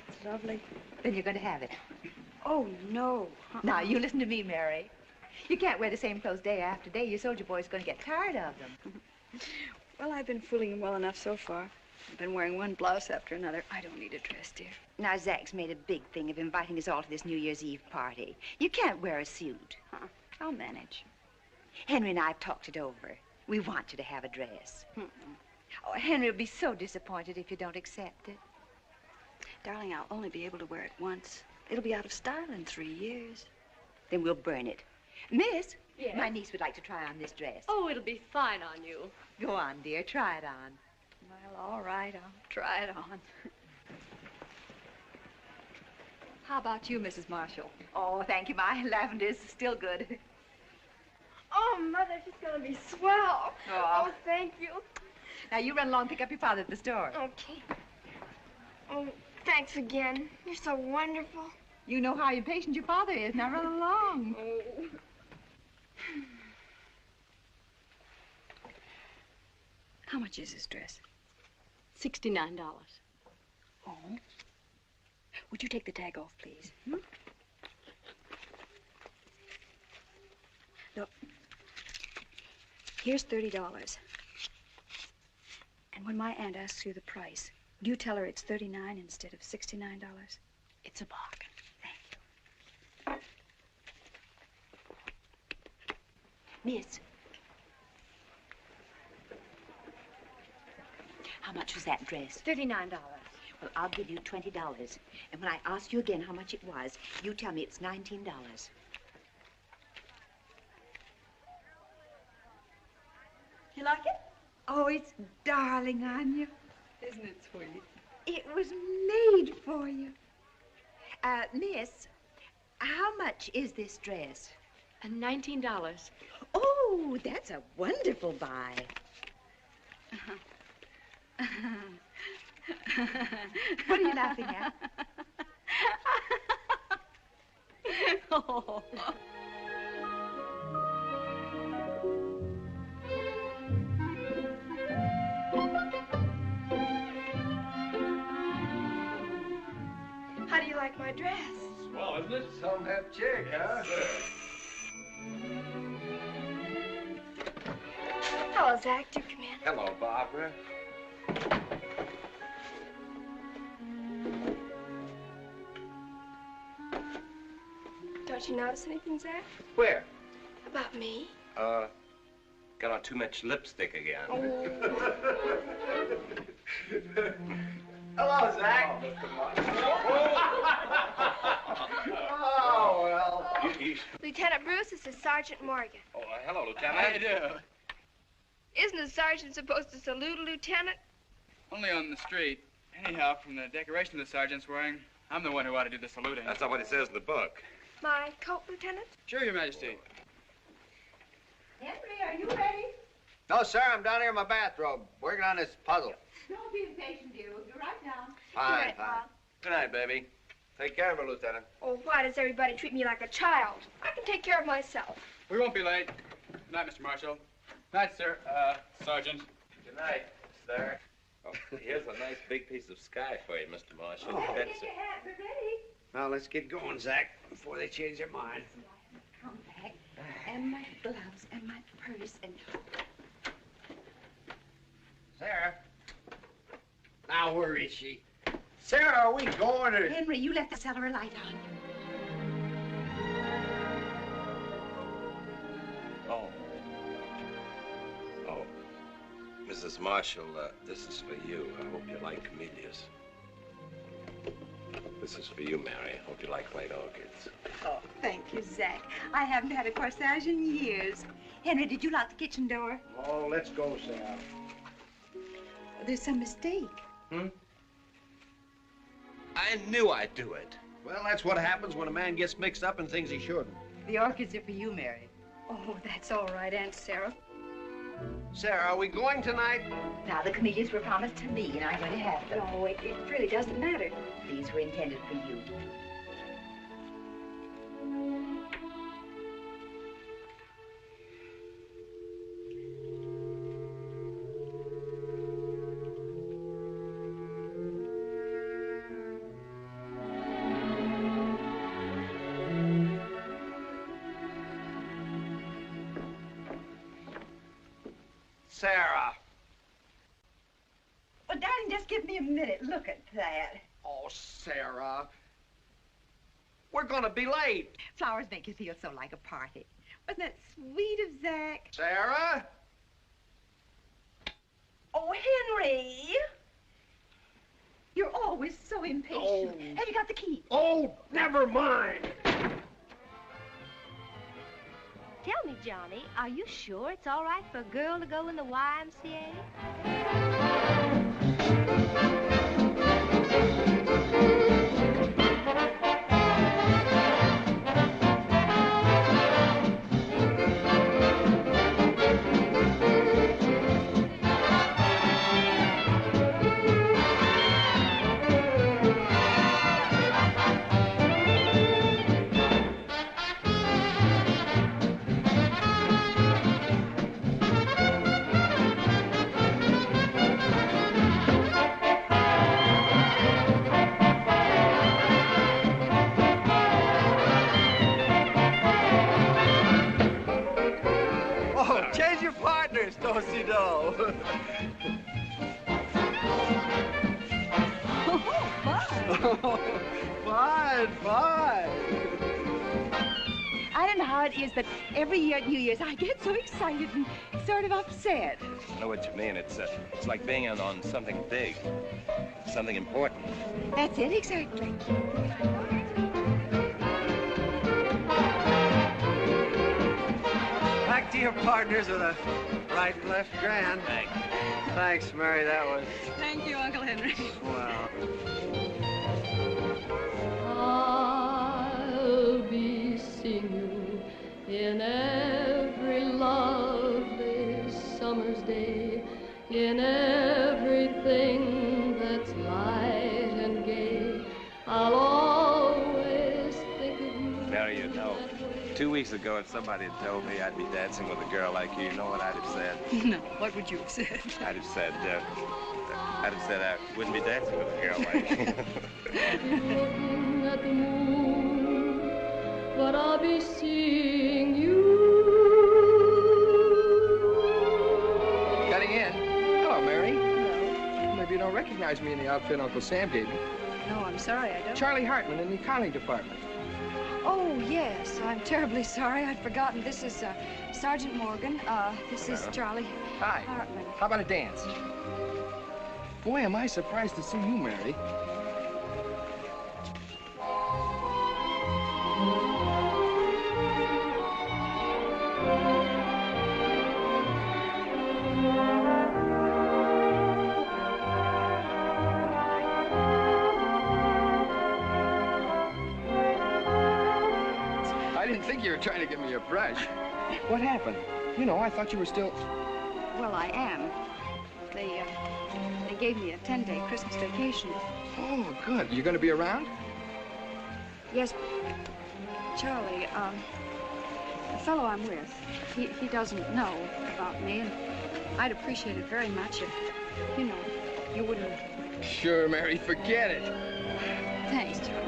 It's lovely. Then you're going to have it. Oh, no. Now, you listen to me, Mary. You can't wear the same clothes day after day. Your soldier boy's going to get tired of them. Well, I've been fooling him well enough so far. I've been wearing one blouse after another. I don't need a dress, dear. Now, Zach's made a big thing of inviting us all to this New Year's Eve party. You can't wear a suit. Huh. I'll manage. Henry and I have talked it over. We want you to have a dress. Oh, Henry will be so disappointed if you don't accept it. Darling, I'll only be able to wear it once. It'll be out of style in 3 years. Then we'll burn it. Miss, Yes? my niece would like to try on this dress. Oh, it'll be fine on you. Go on, dear. Try it on. Well, all right. I'll try it on. How about you, Mrs. Marshall? Oh, thank you. My lavender's still good. Oh, Mother, she's gonna be swell. Oh. Oh, thank you. Now, you run along and pick up your father at the store. Okay. Oh, thanks again. You're so wonderful. You know how impatient your father is. Now, run along. Oh. How much is this dress? $69. Oh. Would you take the tag off, please? Look. Here's $30. And when my aunt asks you the price, do you tell her it's $39 instead of $69? It's a bargain. Thank you. Miss. How much was that dress? $39. Well, I'll give you $20. And when I ask you again how much it was, you tell me it's $19. You like it? Oh, it's darling on you. Isn't it sweet? It was made for you. Miss, how much is this dress? $19. Oh, that's a wonderful buy. What are you laughing at? Oh. How do you like my dress? Swell, isn't it? Some that chick, huh? Hello, Zach. Do come in. Hello, Barbara. Don't you notice anything, Zach? Where? About me? Got on too much lipstick again. Hello, Zach. Oh, well. Lieutenant Bruce, this is Sergeant Morgan. Oh, hello, Lieutenant. How you do? Isn't a sergeant supposed to salute a lieutenant? Only on the street. Anyhow, from the decoration the sergeant's wearing, I'm the one who ought to do the saluting. That's not what it says in the book. My coat, Lieutenant? Sure, Your Majesty. Henry, are you ready? No, sir, I'm down here in my bathrobe, working on this puzzle. Don't be impatient, dear. We'll be right down. Fine, Good, fine. Bob. Good night, baby. Take care of her, Lieutenant. Oh, why does everybody treat me like a child? I can take care of myself. We won't be late. Good night, Mr. Marshall. Night, sir. Sergeant. Good night, sir. Oh, here's a nice big piece of sky for you, Mr. Marshall. Oh. That's Get your hat. We're ready. Now, let's get going, Zach, before they change their mind. Compact, and my gloves, and my purse, and... Sarah. Now, where is she? Sarah, are we going to... Henry, you left the cellar light on. Oh. Oh. Mrs. Marshall, this is for you. I hope you like camellias. This is for you, Mary. Hope you like white orchids. Oh, thank you, Zach. I haven't had a corsage in years. Henry, did you lock the kitchen door? Oh, let's go, Sarah. There's some mistake. I knew I'd do it. Well, that's what happens when a man gets mixed up in things he shouldn't. The orchids are for you, Mary. Oh, that's all right, Aunt Sarah. Sarah, are we going tonight? Now, the camellias were promised to me, and I'm going to have them. No, it really doesn't matter. These were intended for you. Sarah. Well, darling, give me a minute. Look at that. Oh, Sarah. We're gonna be late. Flowers make you feel so like a party. Wasn't that sweet of Zach? Sarah? Oh, Henry. You're always so impatient. Oh. Have you got the key? Oh, never mind. Tell me, Johnny, are you sure it's all right for a girl to go in the YMCA? Change your partners, Toasty Dough. Fine, fine. I don't know how it is, but every year at New Year's, I get so excited and sort of upset. I know what you mean. It's like being in on something big, something important. That's it, exactly. Back to your partners with a right and left grand. Thanks, Mary. That was Thank you, Uncle Henry. swell. I'll be seeing you in every lovely summer's day, in everything that's light and gay. I'll always think of you. Mary, you know, 2 weeks ago, if somebody had told me I'd be dancing with a girl like you know what I'd have said? No, what would you have said? I'd have said I wouldn't be dancing with a girl like you. Looking at the moon, but I'll be seeing you. Cutting in. Hello, Mary. Hello. Maybe you don't recognize me in the outfit Uncle Sam gave me. No, I'm sorry, I don't. Charlie Hartman in the accounting department. Oh, yes. I'm terribly sorry. I'd forgotten. This is Sergeant Morgan. This is Charlie Hi. Hartman. How about a dance? Boy, am I surprised to see you, Mary. I didn't think you were trying to give me a brush. What happened? You know, I thought you were still... Well, I am. They gave me a 10-day Christmas vacation. Oh, good. You going to be around? Yes, Charlie, the fellow I'm with, he doesn't know about me, and I'd appreciate it very much if, you know, you wouldn't... Sure, Mary, forget it. Thanks, Charlie.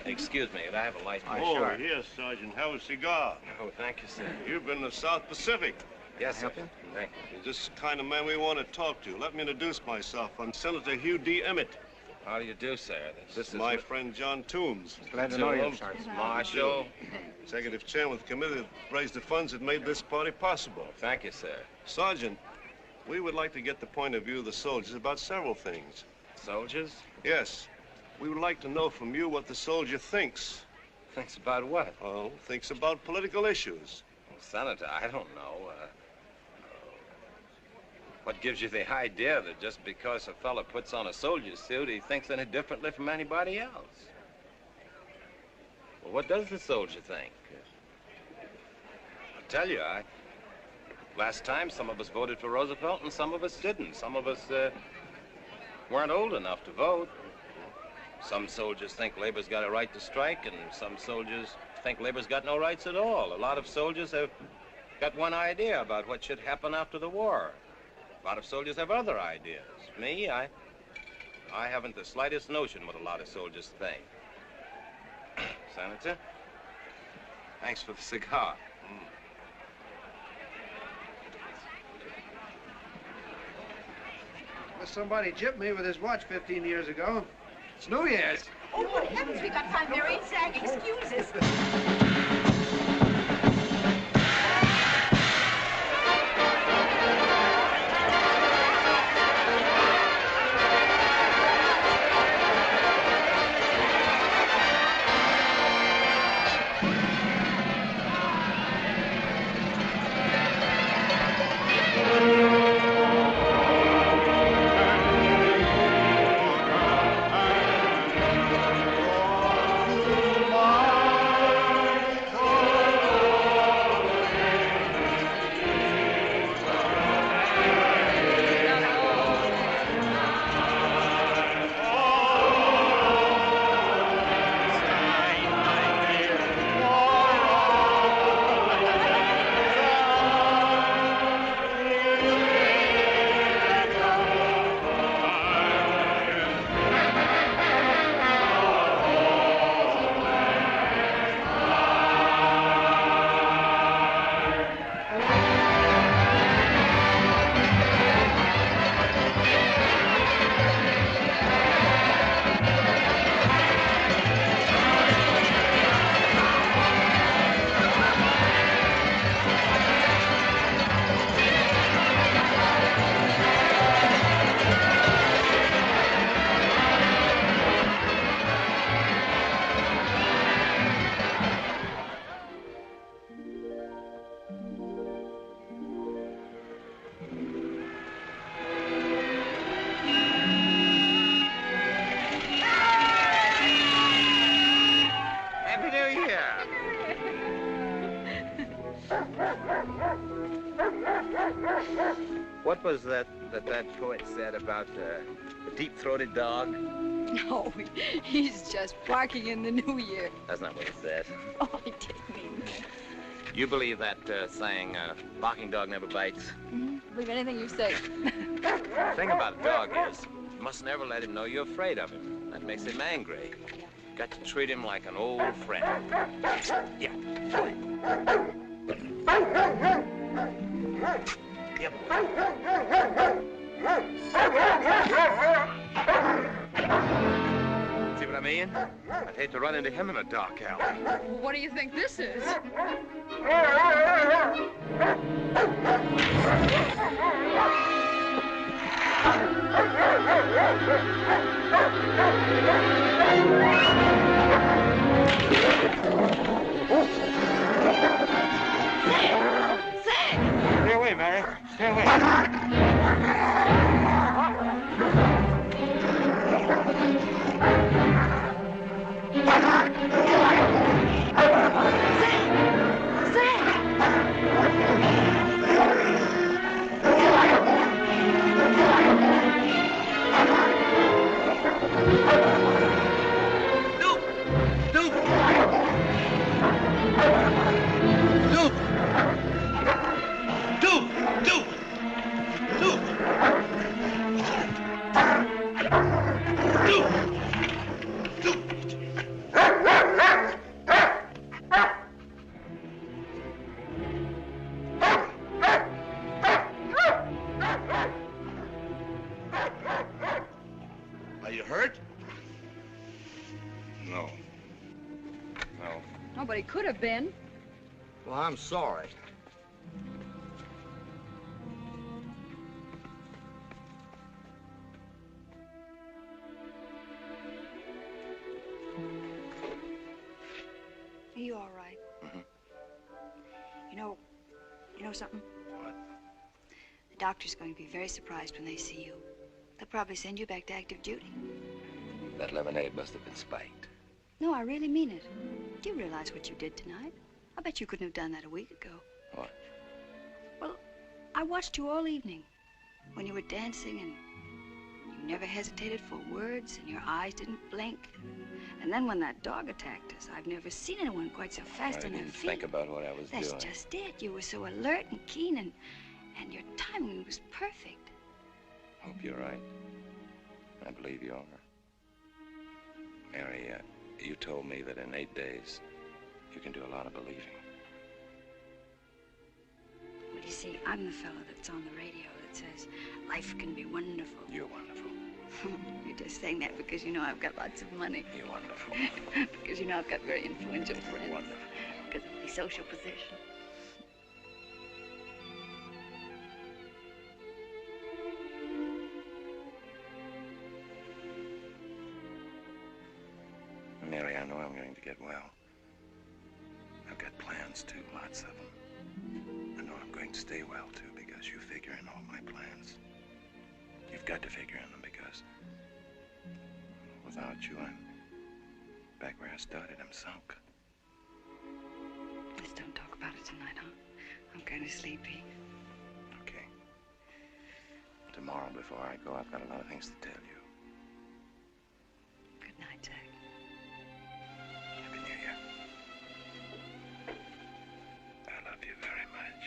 Excuse me, could I have a light? Oh, yes, Sergeant. Have a cigar. Oh, thank you, sir. You've been to South Pacific. Yes, sir. Thank You're just the kind of man we want to talk to. Let me introduce myself. I'm Senator Hugh D. Emmett. you. How do you do, sir? This is my friend John Toombs. Glad to know you, Sergeant. Marshal. Executive Chairman of the committee that raised the funds that made this party possible. Thank you, sir. Sergeant, we would like to get the point of view of the soldiers about several things. Soldiers? Yes. We would like to know from you what the soldier thinks. Thinks about what? Oh, thinks about political issues. Well, Senator, I don't know. What gives you the idea that just because a fella puts on a soldier's suit, he thinks any differently from anybody else? Well, what does the soldier think? I'll tell you, last time, some of us voted for Roosevelt and some of us didn't. Some of us weren't old enough to vote. Some soldiers think labor's got a right to strike, and some soldiers think labor's got no rights at all. A lot of soldiers have got one idea about what should happen after the war. A lot of soldiers have other ideas. Me, I haven't the slightest notion what a lot of soldiers think. Senator, thanks for the cigar. Well, somebody gypped me with his watch 15 years ago. It's New Year's. Oh, good heavens, we got to find Mary and Zach. Excuses. What was that poet said about the deep-throated dog? No, he's just barking in the new year. That's not what he said. Oh, I didn't mean that. You believe that saying, barking dog never bites? Mm-hmm. Believe anything you say. The thing about a dog is, you must never let him know you're afraid of him. That makes him angry. Got to treat him like an old friend. Yeah, go ahead. Yeah, boy. See what I mean? I'd hate to run into him in a dark alley. Well, what do you think this is? Stay away, Mary. Stay away. Are you hurt? No. No. Nobody could have been. Well, I'm sorry. Are you all right? Mm-hmm. You know something? What? The doctor's going to be very surprised when they see you. They'll probably send you back to active duty. That lemonade must have been spiked. No, I really mean it. Do you realize what you did tonight? I bet you couldn't have done that a week ago. What? Well, I watched you all evening when you were dancing, and you never hesitated for words, and your eyes didn't blink. And then when that dog attacked us, I've never seen anyone quite so fast on their didn't feet. think about what I was That's doing. just it. You were so alert and keen, and your timing was perfect. Hope you're right. I believe you are. Mary, you told me that in 8 days, you can do a lot of believing. Well, you see, I'm the fellow that's on the radio that says life can be wonderful. You're wonderful. You're just saying that because you know I've got lots of money. You're wonderful. Because you know I've got very influential friends. Wonderful. Because of my social position. Mary, I know I'm going to get well. I've got plans, too, lots of them. I know I'm going to stay well, too, because you figure in all my plans. You've got to figure in them, because without you, I'm back where I started. I'm sunk. Let's don't talk about it tonight, huh? I'm kind of sleepy. Okay. Tomorrow, before I go, I've got a lot of things to tell you. Good night, Jack. Happy New Year. I love you very much.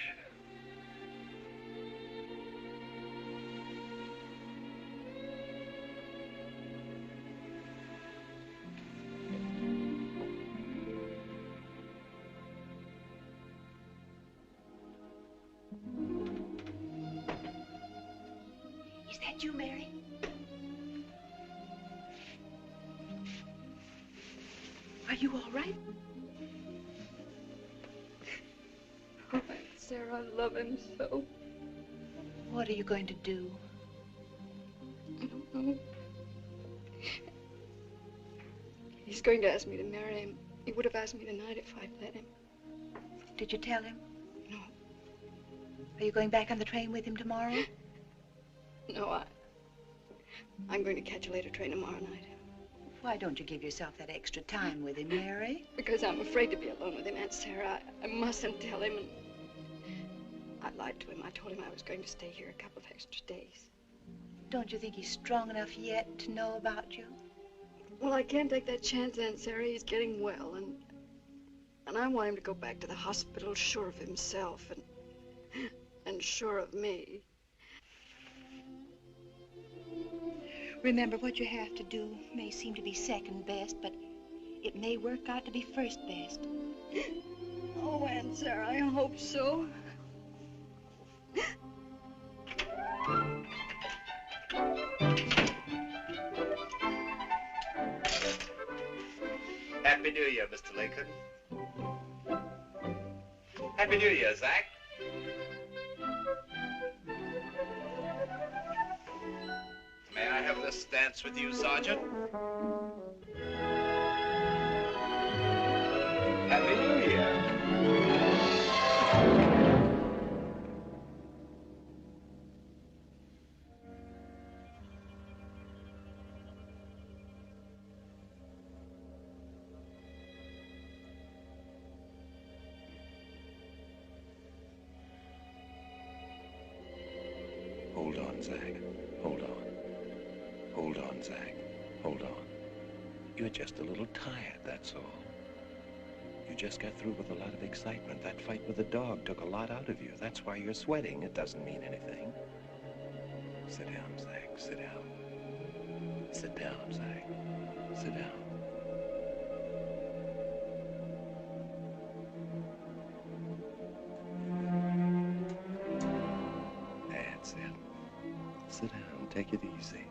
Is that you, Mary? Are you all right? Oh, Sarah, I love him so. What are you going to do? I don't know. He's going to ask me to marry him. He would have asked me tonight if I'd let him. Did you tell him? No. Are you going back on the train with him tomorrow? No, I'm going to catch a later train tomorrow night. Why don't you give yourself that extra time with him, Mary? Because I'm afraid to be alone with him, Aunt Sarah. I mustn't tell him. And I lied to him. I told him I was going to stay here a couple of extra days. Don't you think he's strong enough yet to know about you? Well, I can't take that chance, Aunt Sarah. He's getting well, and I want him to go back to the hospital sure of himself and sure of me. Remember, what you have to do may seem to be second best, but it may work out to be first best. Oh, Aunt Sarah, I hope so. Happy New Year, Mr. Lincoln. Happy New Year, Zach. May I have this dance with you, Sergeant? Happy New Year. Hold on, Zach. Hold on. Hold on, Zach. Hold on. You're just a little tired, that's all. You just got through with a lot of excitement. That fight with the dog took a lot out of you. That's why you're sweating. It doesn't mean anything. Sit down, Zach. Sit down. Sit down, Zach. Sit down. That's it. Sit down. Take it easy.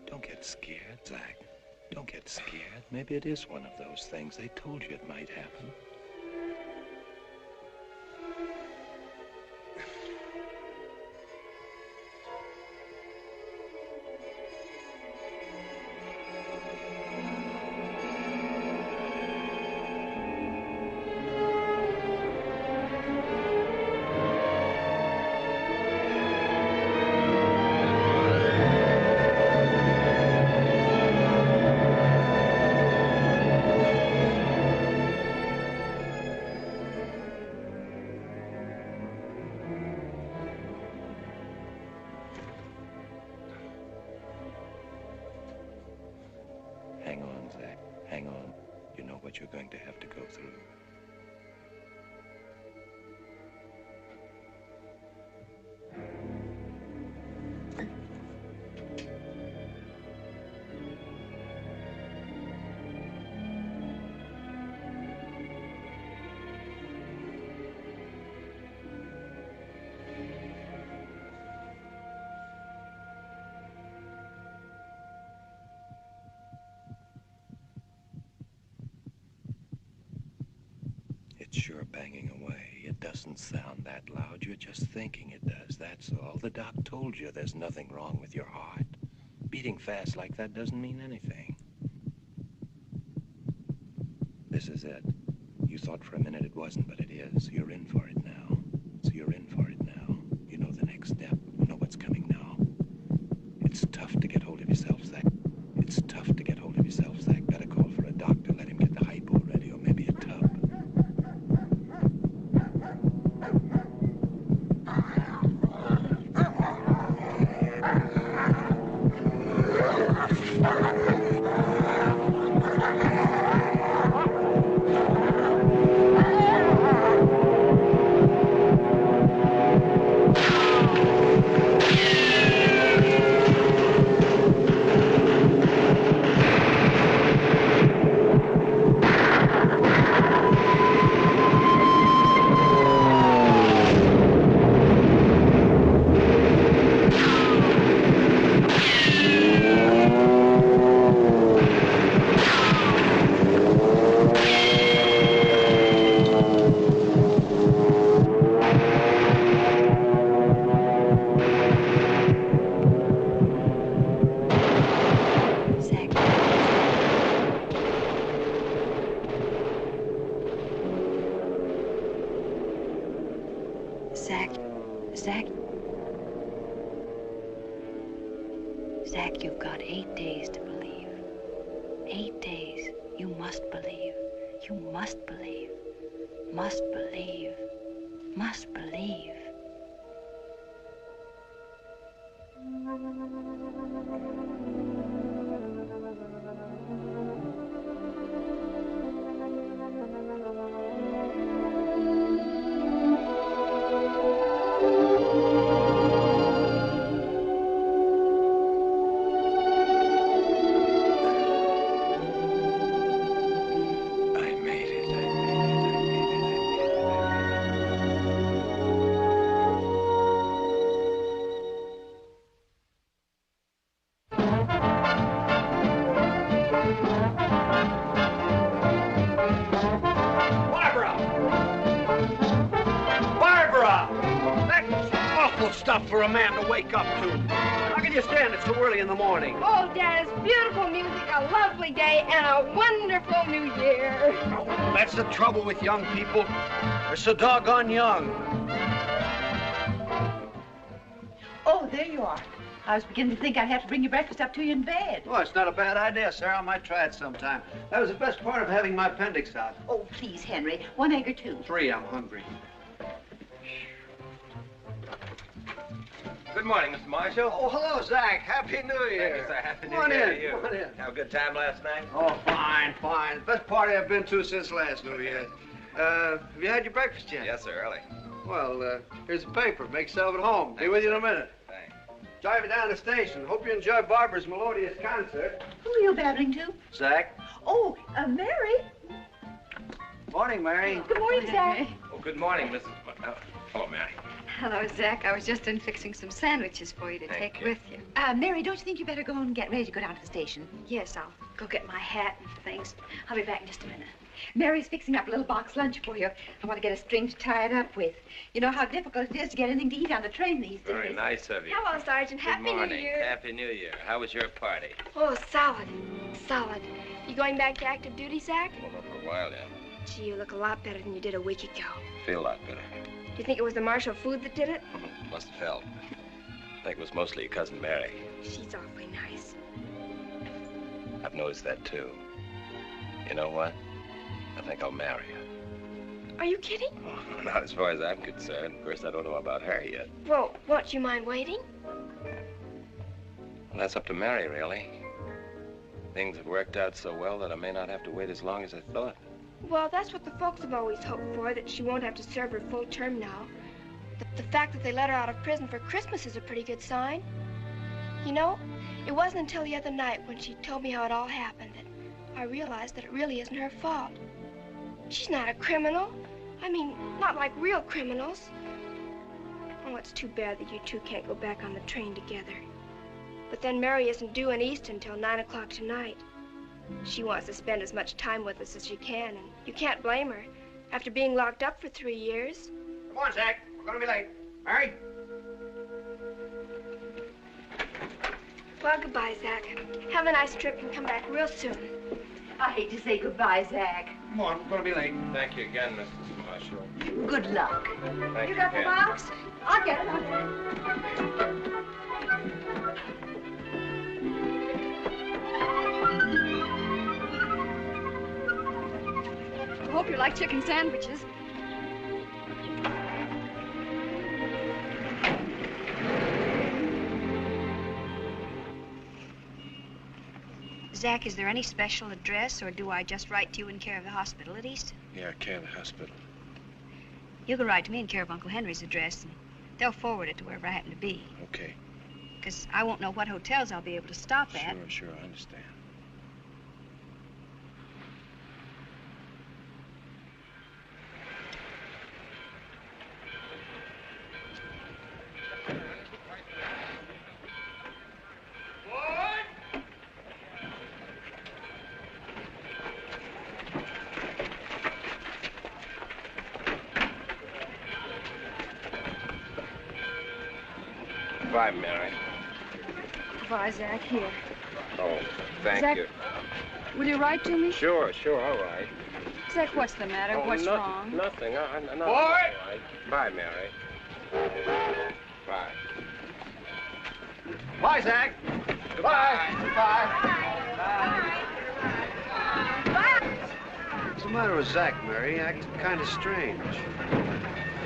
Don't get scared, Zach. Don't get scared. Maybe it is one of those things. They told you it might happen. what you're going to have to go through. It's sure banging away. It doesn't sound that loud. You're just thinking it does, that's all. The doc told you there's nothing wrong with your heart. Beating fast like that doesn't mean anything. This is it. You thought for a minute it wasn't, but it is. You're in for it now. So you're in for it now. You know the next step. You know what's coming now. It's tough to get hold of yourself, Zach. It's tough to get hold of yourself, Zach. Better call for a doctor. Let him get the hypo ready, or maybe a tub. Zach, you've got 8 days to believe. 8 days. You must believe. You must believe. Must believe. Must believe. Stuff for a man to wake up to. How can you stand it so early in the morning? Oh, Dad, it's beautiful music, a lovely day, and a wonderful new year. Oh, that's the trouble with young people. They're so doggone young. Oh, there you are. I was beginning to think I'd have to bring your breakfast up to you in bed. Well, it's not a bad idea, Sarah. I might try it sometime. That was the best part of having my appendix out. Oh, please, Henry. 1 egg or 2? 3, I'm hungry. Good morning, Mr. Marshall. Oh, hello, Zach. Happy New Year. Thank you, sir. Happy Come on New Year in. to you. Come on in. Have a good time last night? Oh, fine, fine. Best party I've been to since last New Year. Have you had your breakfast yet? Yes, sir, early. Well, here's a paper. Make yourself at home. Be with you in a minute. Thanks. Drive you down to the station. Hope you enjoy Barbara's melodious concert. Who are you battling to? Zach. Oh, Mary. Morning, Mary. Good morning, Zach. Oh, good morning, Mrs. Hello, Mary. Hello, Zach. I was just in fixing some sandwiches for you to take with you. Mary, don't you think you better go and get ready to go down to the station? Yes, I'll go get my hat and things. I'll be back in just a minute. Mary's fixing up a little box lunch for you. I want to get a string to tie it up with. You know how difficult it is to get anything to eat on the train these days. Very nice of you. Hello, Sergeant. Good Happy morning. New Year. Happy New Year. How was your party? Oh, solid. Solid. You going back to active duty, Zach? Well, not for a while yet. Gee, you look a lot better than you did a week ago. Feel a lot better. Do you think it was the Marshall food that did it? Must have helped. I think it was mostly your cousin Mary. She's awfully nice. I've noticed that, too. You know what? I think I'll marry her. Are you kidding? Oh, not as far as I'm concerned. Of course, I don't know about her yet. Well, won't you mind waiting? Well, that's up to Mary, really. Things have worked out so well that I may not have to wait as long as I thought. Well, that's what the folks have always hoped for, that she won't have to serve her full term now. The fact that they let her out of prison for Christmas is a pretty good sign. You know, it wasn't until the other night when she told me how it all happened that I realized that it really isn't her fault. She's not a criminal. I mean, not like real criminals. Oh, it's too bad that you two can't go back on the train together. But then Mary isn't due in Easton until 9 o'clock tonight. She wants to spend as much time with us as she can, and you can't blame her after being locked up for 3 years. Come on, Zach. We're going to be late. Mary? Well, goodbye, Zach. Have a nice trip and come back real soon. I hate to say goodbye, Zach. Come on, we're going to be late. Thank you again, Mrs. Marshall. Good luck. Thank You got the Ken. box? I'll get it. I hope you like chicken sandwiches. Zach, is there any special address, or do I just write to you in care of the hospital at Easton? Yeah, care of the hospital. You can write to me in care of Uncle Henry's address, and they'll forward it to wherever I happen to be. Okay. Because I won't know what hotels I'll be able to stop at. Sure, I understand. Bye, Mary. Goodbye, Zach. Here. Oh, thank Zach, you. Will you write to me? Sure, all right. Zach, what's the matter? Oh, What's nothing, wrong? Nothing. No, Boy! all right. Bye, Mary. Bye. Bye, Zach. Goodbye. What's the matter with Zach, Mary? He acted kind of strange.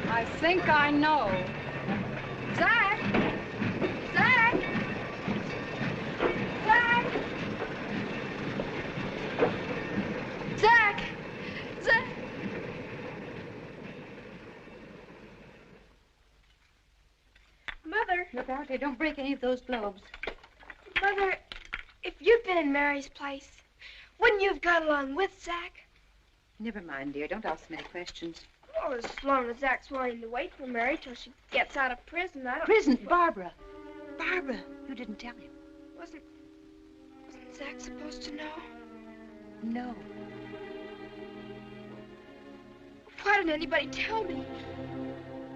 I think I know. Zach! Zach! Zach! Zach! Zach! Mother, Look out, they don't break any of those globes. Mother, if you'd been in Mary's place, wouldn't you have gone along with Zach? Never mind, dear. Don't ask so many questions. Well, as long as Zach's wanting to wait for Mary till she gets out of prison, I don't... Prison? Barbara. Barbara, you didn't tell him. Wasn't Zach supposed to know? No. Why didn't anybody tell me?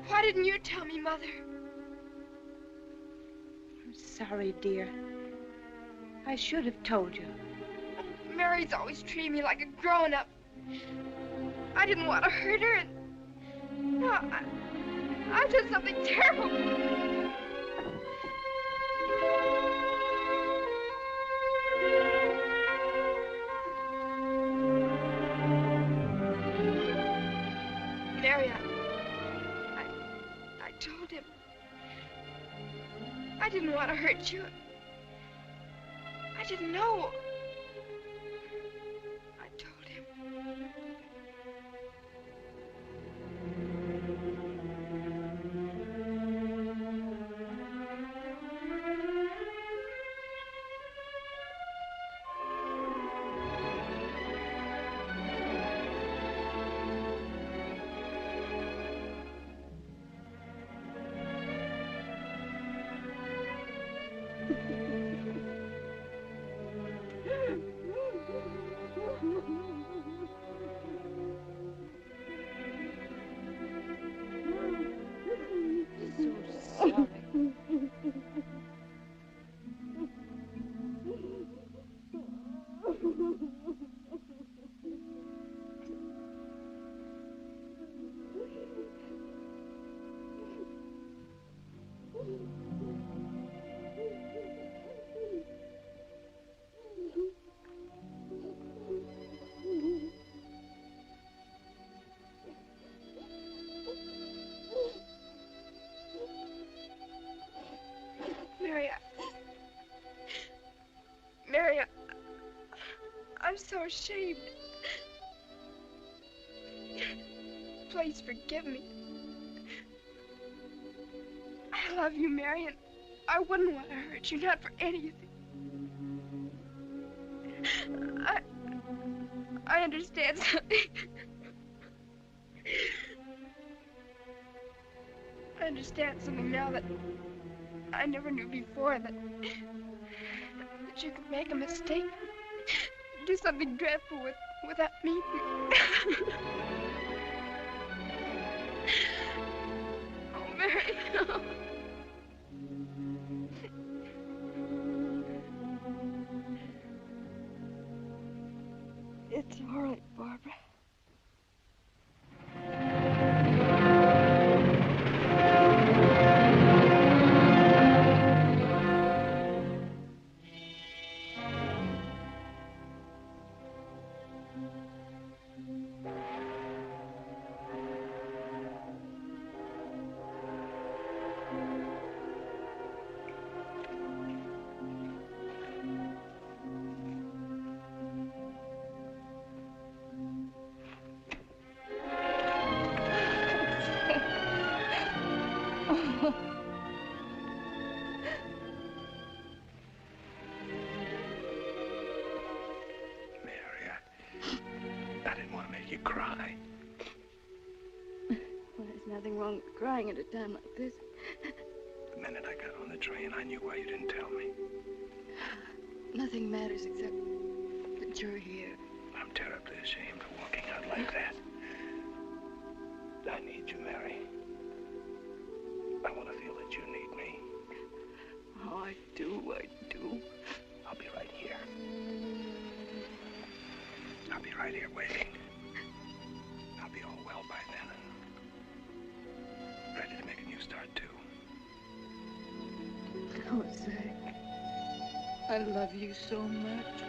Why didn't you tell me, Mother? I'm sorry, dear. I should have told you. Mary's always treated me like a grown-up. I didn't want to hurt her, and... No, I did something terrible. Mary, I told him. I didn't want to hurt you. I didn't know. I told him. I'm so ashamed. Please forgive me. I love you, Mary, and I wouldn't want to hurt you, not for anything. I understand something. I understand something now that I never knew before, that you could make a mistake, do something dreadful without me. Oh, Mary, no. It's all right, Barbara. Nothing wrong with crying at a time like this. The minute I got on the train, I knew why you didn't tell me. Nothing matters except that you're here. I'm terribly ashamed of walking out like that. I need you, Mary. I want to feel that you need me. Oh, I do. I'll be right here. I'll be right here waiting. I'll be all well by then. Ready to make a new start, too. Oh, Zach, I love you so much.